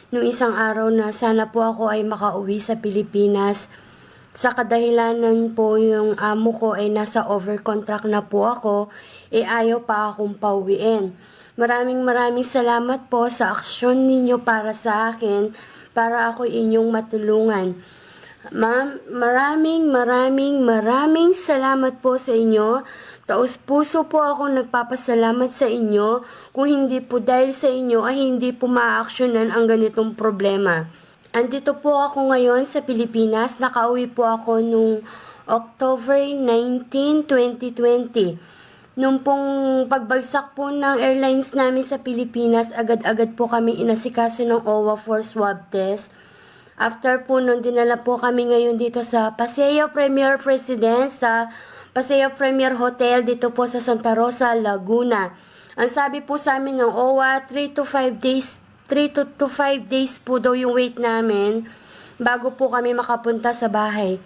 nung isang araw na sana po ako ay makauwi sa Pilipinas. Sa kadahilanan po yung amo ko ay nasa overcontract na po ako, ayaw pa akong pauwiin. Maraming salamat po sa aksyon ninyo para sa akin, para ako inyong matulungan. Ma'am, maraming salamat po sa inyo. Taos puso po ako nagpapasalamat sa inyo. Kung hindi po dahil sa inyo ay hindi po ma-actionan ang ganitong problema. Andito po ako ngayon sa Pilipinas. Nakauwi po ako nung October 19, 2020. Nung pong pagbagsak po ng airlines namin sa Pilipinas, agad-agad po kami inasikaso ng OWA for swab test. After po nun, dinala po kami ngayon dito sa Paseo Premier Residence, sa Paseo Premier Hotel dito po sa Santa Rosa, Laguna. Ang sabi po sa amin ng OWA, 3 to 5 days po daw yung wait namin bago po kami makapunta sa bahay.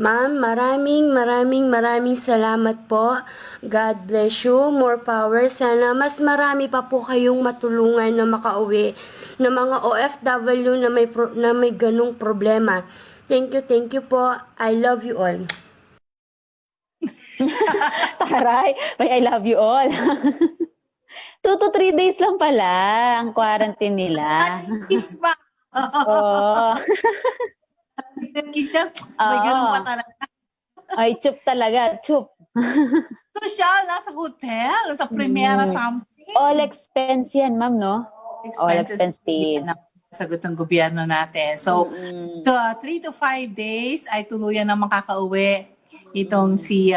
Ma'am, maraming salamat po. God bless you. More power. Sana mas marami pa po kayong matulungan na makauwi na mga OFW na may ganung problema. Thank you po. I love you all. Taray, may I love you all. 2 to 3 days lang pala ang quarantine nila. Kiss pa. Oo. Kiss siya. May ganun pa talaga. Ay, chup talaga. Chup. Social, nasa hotel, sa Primera something. All expense yan, ma'am, no? All expense paid. Sagot ng gobyerno natin. So, 3 to 5 days ay tuluyan na makakauwi itong si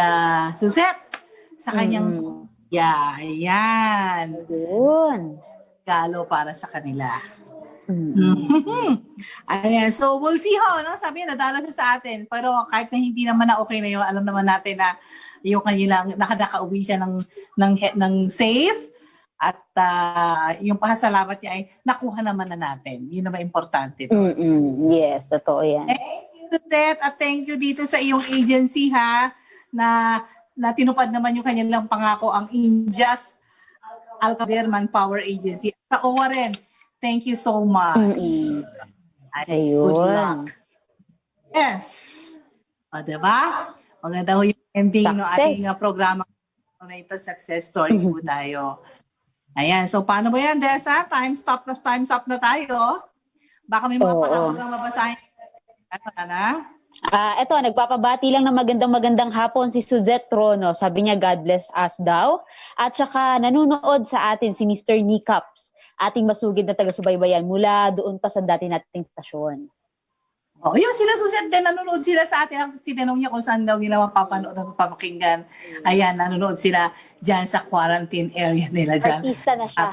Suzette sa kanyang Ayan. Galo para sa kanila. Ayan. So, we'll see how, no? Sabi niya, nadala siya sa atin. Pero kahit na hindi naman na okay na yun, alam naman natin na yung kanilang, nakauwi siya ng safe. At yung pasalamat niya ay nakuha naman na natin. Yun naman importante. Yes, totoo yan. Thank you, Suzette, at thank you dito sa iyong agency, ha, na tinupad naman yung kanilang pangako, ang Injas Alcader Manpower Agency. Sa OWA rin, thank you so much. Ayun. Good luck. Yes. O, diba? Maganda yung ending ng ating programa na ito, success story po tayo. Ayan, so paano ba yan, Dessa? Time stop na tayo. Baka may mga pahabag ang mabasahin. Ano na? Eto, nagpapabati lang ng magandang hapon si Suzette Trono. Sabi niya, God bless us daw. At saka nanonood sa atin si Mr. Nikaps, ating masugid na taga-subaybayan mula doon pa sa dati nating stasyon. Oh, yun sila Suzette din, nanonood sila sa atin. Tinanong niya kung saan daw nila mapapanood at mapapakinggan. Ayan, nanonood sila dyan sa quarantine area nila dyan. Artista na siya.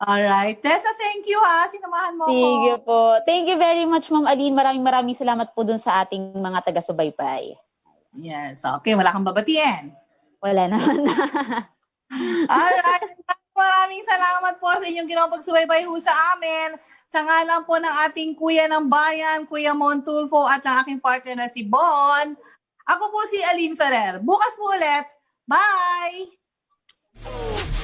Alright. Tessa, thank you ha. Sinamahan mo Sige ko. po. Thank you very much, Ma'am Aline. Maraming salamat po dun sa ating mga taga-subaybay. Yes. Okay, wala kang babatiin. Wala naman. Alright. Maraming salamat po sa inyong ginawang pagsubaybay ho sa amin. Sa ngalan po ng ating Kuya ng Bayan, Kuya Montulfo, at ang aking partner na si Bon. Ako po si Aline Ferrer. Bukas po ulit. Bye!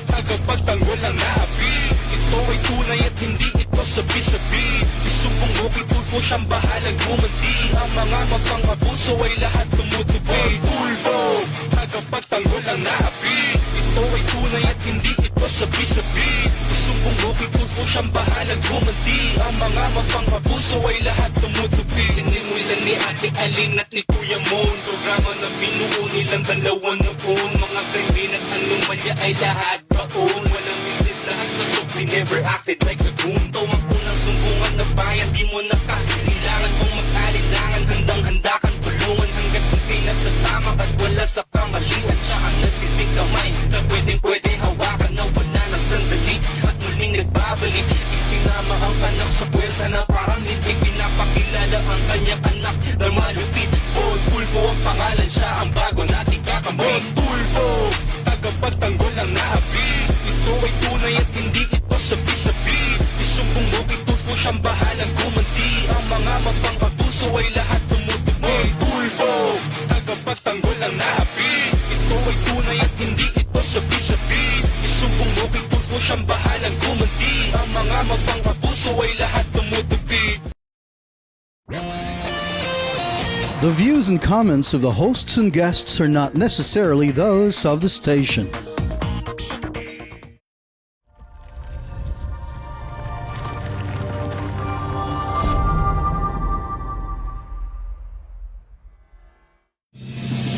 Tagapagtanggol ang naabi. Ito ay tunay at hindi ito sabi-sabi. Isumpong mo kay Tulfo, siyang bahalang gumanti. Ang mga magpang-abuso ay lahat tumutupi. Tulfo, tagapagtanggol ang naabi. Ito ay tunay at hindi ito sabi-sabi. Isumpong mo kay Tulfo, siyang bahalang gumanti. Ang mga magpang-abuso ay lahat tumutupi. Sinimulan ni Ate Aline at ni Kuya Mon, programa na binuo nilang dalawang noon. Mga krimen at anomalya ay lahat baon. Walang witness, lahat pasok, we never acted like a goon. Tawang unang sumbungan na bayan, di mo na kailangan pang mag-alilangan. Handang-handa kang tulungan hanggat ikay nasa tama at wala sa kamalian. Siya ang nagsilbing kamay na pwedeng-pwede hawakan na wala na sandali at muling nagbabalik. Isinama ang anak sa pwersa na parang nitig. Pinapakilala ang kanyang anak na malupit. Bold Tulfo ang pangalan, siya ang bago nating kakampi. Bold Tulfo, tagapagtanggol ang naapi. Ito ay tunay at hindi ito sabi-sabi. Isumbong mo kay Tulfo, siyang bahalang gumanti. Ang mga mapang-abuso ay lahat tumutupi. Bold Tulfo, tagapagtanggol ang naapi. Ito ay tunay at hindi ito sabi-sabi. Isumbong mo kay Tulfo, siyang bahalang gumanti. Ang mga mapang-abuso ay lahat tumutupi. The views and comments of the hosts and guests are not necessarily those of the station.